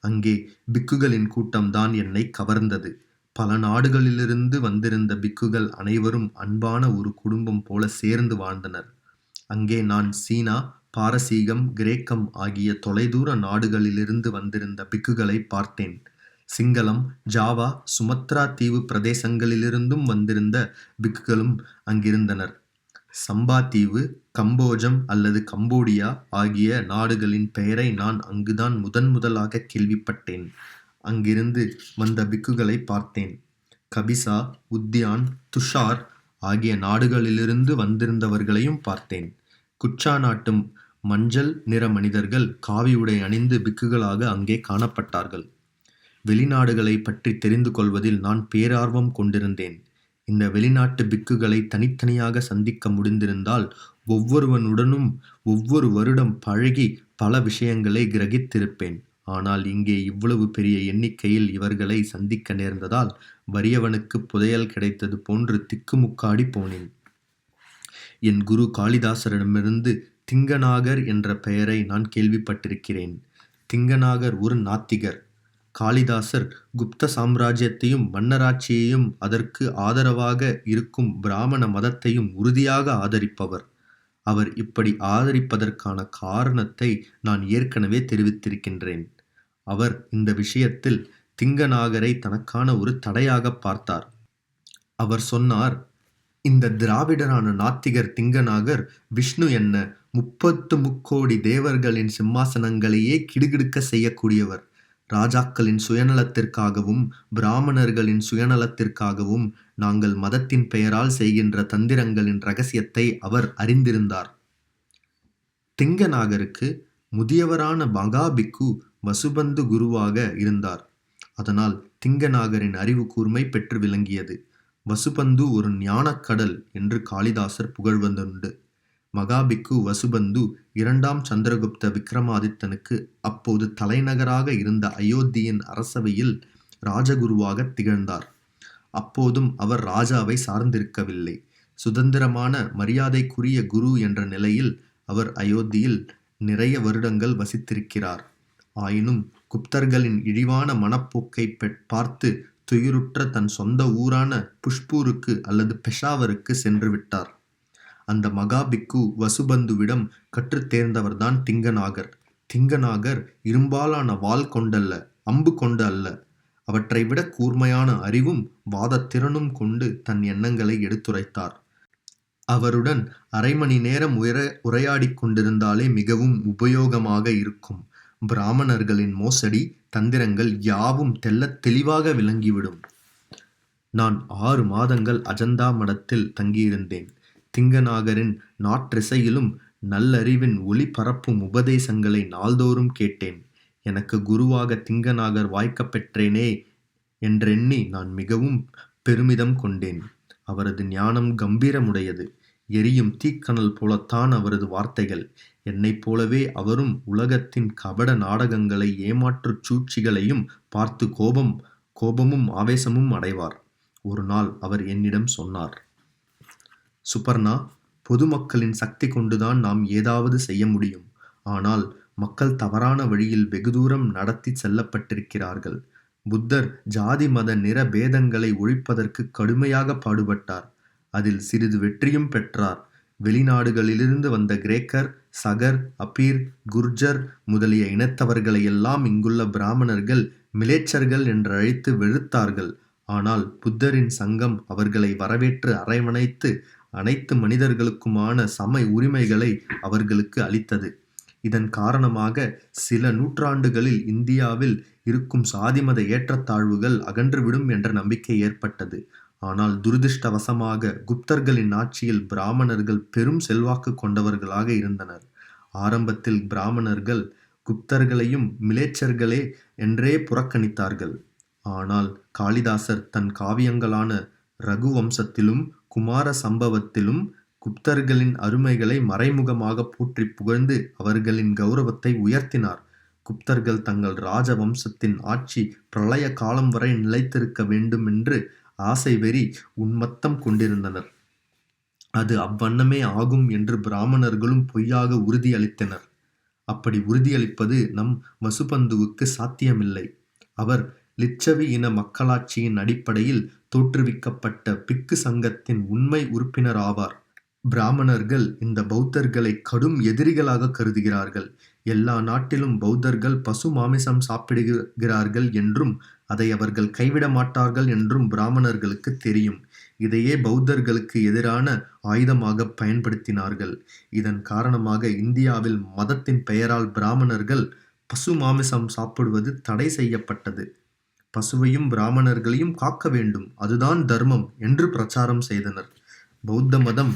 அங்கே பிக்குகளின் கூட்டம்தான் என்னை கவர்ந்தது. பல நாடுகளிலிருந்து வந்திருந்த பிக்குகள் அனைவரும் அன்பான ஒரு குடும்பம் போல சேர்ந்து வாழ்ந்தனர். அங்கே நான் சீனா, பாரசீகம், கிரேக்கம் ஆகிய தொலைதூர நாடுகளிலிருந்து வந்திருந்த பிக்குகளை பார்த்தேன். சிங்களம், ஜாவா, சுமத்ரா தீவு பிரதேசங்களிலிருந்தும் வந்திருந்த பிக்குகளும் அங்கிருந்தனர். சம்பா தீவு, கம்போஜம் அல்லது கம்போடியா ஆகிய நாடுகளின் பெயரை நான் அங்குதான் முதலாக கேள்விப்பட்டேன். அங்கிருந்து வந்த பிக்குகளை பார்த்தேன். கபிசா, உத்யான், துஷார் ஆகிய நாடுகளிலிருந்து வந்திருந்தவர்களையும் பார்த்தேன். குச்சா நாட்டு மஞ்சள் நிற மனிதர்கள் காவி உடை அணிந்து பிக்குகளாக அங்கே காணப்பட்டார்கள். வெளிநாடுகளை பற்றி தெரிந்து கொள்வதில் நான் பேரார்வம் கொண்டிருந்தேன். இந்த வெளிநாட்டு பிக்குகளை தனித்தனியாக சந்திக்க முடிந்திருந்தால் ஒவ்வொருவனுடனும் ஒவ்வொரு வருடம் பழகி பல விஷயங்களை கிரகித்திருப்பேன். ஆனால் இங்கே இவ்வளவு பெரிய எண்ணிக்கையில் இவர்களை சந்திக்க நேர்ந்ததால் வறியவனுக்கு புதையல் கிடைத்தது போன்று திக்குமுக்காடி போனேன். என் குரு காளிதாசரிடமிருந்து திங்கநாகர் என்ற பெயரை நான் கேள்விப்பட்டிருக்கிறேன். திங்கநாகர் ஒரு நாத்திகர். காளிதாசர் குப்த சாம்ராஜ்யத்தையும் மன்னராட்சியையும் அதற்கு ஆதரவாக இருக்கும் பிராமண மதத்தையும் உறுதியாக ஆதரிப்பவர். அவர் இப்படி ஆதரிப்பதற்கான காரணத்தை நான் ஏற்கனவே தெரிவித்திருக்கின்றேன். அவர் இந்த விஷயத்தில் திங்கநாகரை தனக்கான ஒரு தடையாக பார்த்தார். அவர் சொன்னார், இந்த திராவிடரான நாத்திகர் திங்கநாகர் விஷ்ணு என்ன 30 முக்கோடி தேவர்களின் சிம்மாசனங்களையே கிடுகிடுக்க செய்யக்கூடியவர். ராஜாக்களின் சுயநலத்திற்காகவும் பிராமணர்களின் சுயநலத்திற்காகவும் நாங்கள் மதத்தின் பெயரால் செய்கின்ற தந்திரங்களின் இரகசியத்தை அவர் அறிந்திருந்தார். திங்கநாகருக்கு முதியவரான மகாபிக்கு வசுபந்து குருவாக இருந்தார். அதனால் திங்கநாகரின் அறிவு கூர்மை பெற்று விளங்கியது. வசுபந்து ஒரு ஞானக்கடல் என்று காளிதாசர் புகழ்வதுண்டு. மகாபிக்கு வசுபந்து 2ஆம் சந்திரகுப்த விக்ரமாதித்தனுக்கு அப்போது தலைநகராக இருந்த அயோத்தியின் அரசவையில் ராஜகுருவாக திகழ்ந்தார். அப்போதும் அவர் ராஜாவை சார்ந்திருக்கவில்லை. சுதந்திரமான மரியாதைக்குரிய குரு என்ற நிலையில் அவர் அயோத்தியில் நிறைய வருடங்கள் வசித்திருக்கிறார். ஆயினும் குப்தர்களின் இழிவான மனப்போக்கை பார்த்து துயருற்ற தன் சொந்த ஊரான புஷ்பூருக்கு அல்லது பெஷாவருக்கு சென்று விட்டார். அந்த மகாபிக்கு வசுபந்துவிடம் கற்றுத் தேர்ந்தவர்தான் திங்கநாகர். திங்கநாகர் இரும்பாலான வாள் கொண்டல்ல, அம்பு கொண்டு அல்ல, அவற்றை விட கூர்மையான அறிவும் வாதத்திறனும் கொண்டு தன் எண்ணங்களை எடுத்துரைத்தார். அவருடன் அரை மணி நேரம் உரையாடிக் கொண்டிருந்தாலே மிகவும் உபயோகமாக இருக்கும். பிராமணர்களின் மோசடி தந்திரங்கள் யாவும் தெள்ளத் தெளிவாக விளங்கிவிடும். நான் 6 மாதங்கள் அஜந்தா மடத்தில் தங்கியிருந்தேன். திங்கநாகரின் நாற்றிசையிலும் நல்லறிவின் ஒளி பரப்பும் உபதேசங்களை நாள்தோறும் கேட்டேன். எனக்கு குருவாக திங்கநாகர் வாய்க்கப் பெற்றேனே என்றெண்ணி நான் மிகவும் பெருமிதம் கொண்டேன். அவரது ஞானம் கம்பீரமுடையது. எரியும் தீக்கனல் போலத்தான் அவரது வார்த்தைகள். என்னைப் போலவே அவரும் உலகத்தின் கபட நாடகங்களை, ஏமாற்றுச் சூழ்ச்சிகளையும் பார்த்து கோபமும் ஆவேசமும் அடைவார். ஒரு நாள் அவர் என்னிடம் சொன்னார், சுபர்ணா, பொதுமக்களின் சக்தி கொண்டுதான் நாம் ஏதாவது செய்ய முடியும். ஆனால் மக்கள் தவறான வழியில் வெகு தூரம் நடத்தி செல்லப்பட்டிருக்கிறார்கள். புத்தர் ஜாதி மத நிற பேதங்களை ஒழிப்பதற்கு கடுமையாக பாடுபட்டார். அதில் சிறிது வெற்றியும் பெற்றார். வெளிநாடுகளிலிருந்து வந்த கிரேக்கர், சகர், அப்பீர், குர்ஜர் முதலிய இனத்தவர்களையெல்லாம் இங்குள்ள பிராமணர்கள் மிலேச்சர்கள் என்றழைத்து வெறுத்தார்கள். ஆனால் புத்தரின் சங்கம் அவர்களை வரவேற்று அரவணைத்து அனைத்து மனிதர்களுக்குமான சம உரிமைகளை அவர்களுக்கு அளித்தது. இதன் காரணமாக சில நூற்றாண்டுகளில் இந்தியாவில் இருக்கும் சாதிமத ஏற்றத்தாழ்வுகள் அகன்றுவிடும் என்ற நம்பிக்கை ஏற்பட்டது. ஆனால் துரதிர்ஷ்டவசமாக குப்தர்களின் ஆட்சியில் பிராமணர்கள் பெரும் செல்வாக்கு கொண்டவர்களாக இருந்தனர். ஆரம்பத்தில் பிராமணர்கள் குப்தர்களையும் மிலேச்சர்களே என்றே புறக்கணித்தார்கள். ஆனால் காளிதாசர் தன் காவியங்களான ரகுவம்சத்திலும் குமார சம்பவத்திலும் குப்தர்களின் அருமைகளை மறைமுகமாக போற்றி புகழ்ந்து அவர்களின் கௌரவத்தை உயர்த்தினார். குப்தர்கள் தங்கள் ராஜ வம்சத்தின் ஆட்சி பிரளய காலம் வரை நிலைத்திருக்க வேண்டுமென்று ஆசை வெறி உன்மத்தம் கொண்டிருந்தனர். அது அவ்வண்ணமே ஆகும் என்று பிராமணர்களும் பொய்யாக உறுதியளித்தனர். அப்படி உறுதியளிப்பது நம் வசுபந்துவுக்கு சாத்தியமில்லை. அவர் லிச்சவி இன மக்களாட்சியின் அடிப்படையில் தோற்றுவிக்கப்பட்ட பிக்கு சங்கத்தின் உண்மை உறுப்பினர் ஆவார். பிராமணர்கள் இந்த பௌத்தர்களை கடும் எதிரிகளாக கருதுகிறார்கள். எல்லா நாட்டிலும் பௌத்தர்கள் பசு மாமிசம் சாப்பிடுகிறார்கள் என்றும் அதை அவர்கள் கைவிட மாட்டார்கள் என்றும் பிராமணர்களுக்கு தெரியும். இதையே பௌத்தர்களுக்கு எதிரான ஆயுதமாக பயன்படுத்தினார்கள். இதன் காரணமாக இந்தியாவில் மதத்தின் பெயரால் பிராமணர்கள் பசு மாமிசம் சாப்பிடுவது தடை செய்யப்பட்டது. பசுவையும் பிராமணர்களையும் காக்க வேண்டும், அதுதான் தர்மம் என்று பிரச்சாரம் செய்தனர். பௌத்த மதம்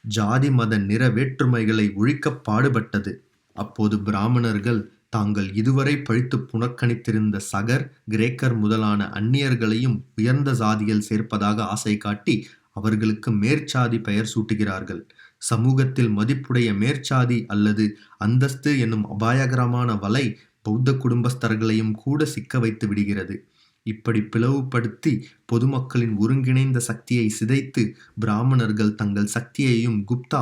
ஜாதி மத நிற வேற்றுமைகளை ஒழிக்க பாடுபட்டது. அப்போது பிராமணர்கள் தாங்கள் இதுவரை பழித்து புறக்கணித்திருந்த சகர், கிரேக்கர் முதலான அந்நியர்களையும் உயர்ந்த சாதியில் சேர்ப்பதாக ஆசை காட்டி அவர்களுக்கு மேற்சாதி பெயர் சூட்டுகிறார்கள். சமூகத்தில் மதிப்புடைய மேற்சாதி அல்லது அந்தஸ்து என்னும் அபாயகரமான வலை பௌத்த குடும்பஸ்தர்களையும் கூட சிக்க வைத்து விடுகிறது. இப்படி பிளவுபடுத்தி பொதுமக்களின் ஒருங்கிணைந்த சக்தியை சிதைத்து பிராமணர்கள் தங்கள் சக்தியையும் குப்த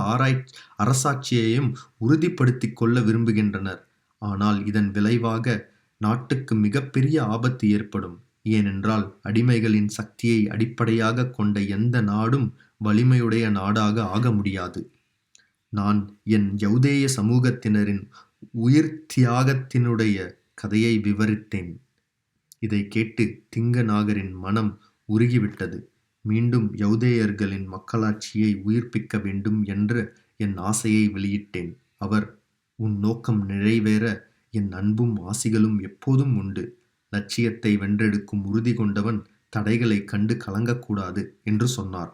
அரசாட்சியையும் உறுதிப்படுத்தி கொள்ள விரும்புகின்றனர். ஆனால் இதன் விளைவாக நாட்டுக்கு மிகப்பெரிய ஆபத்து ஏற்படும். ஏனென்றால் அடிமைகளின் சக்தியை அடிப்படையாக கொண்ட எந்த நாடும் வலிமையுடைய நாடாக ஆக முடியாது. நான் என் யௌதேய சமூகத்தினரின் உயிர் தியாகத்தினுடைய கதையை விவரித்தேன். இதை கேட்டு திங்கநாகரின் மனம் உருகிவிட்டது. மீண்டும் யௌதேயர்களின் மக்களாட்சியை உயிர்ப்பிக்க வேண்டும் என்ற என் ஆசையை வெளியிட்டேன். அவர், உன் நோக்கம் நிறைவேற என் அன்பும் ஆசிகளும் எப்போதும் உண்டு. லட்சியத்தை வென்றெடுக்கும் உறுதி கொண்டவன் தடைகளை கண்டு கலங்கக்கூடாது என்று சொன்னார்.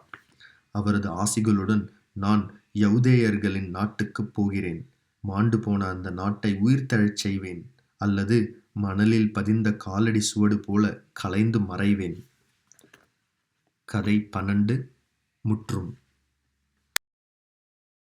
அவரது ஆசிகளுடன் நான் யௌதேயர்களின் நாட்டுக்குப் போகிறேன். மாண்டு போன அந்த நாட்டை உயிர்த்தெழச் செய்வேன், அல்லது மணலில் பதிந்த காலடி சுவடு போல கலைந்து மறைவேன். கதை 12 முற்றும்.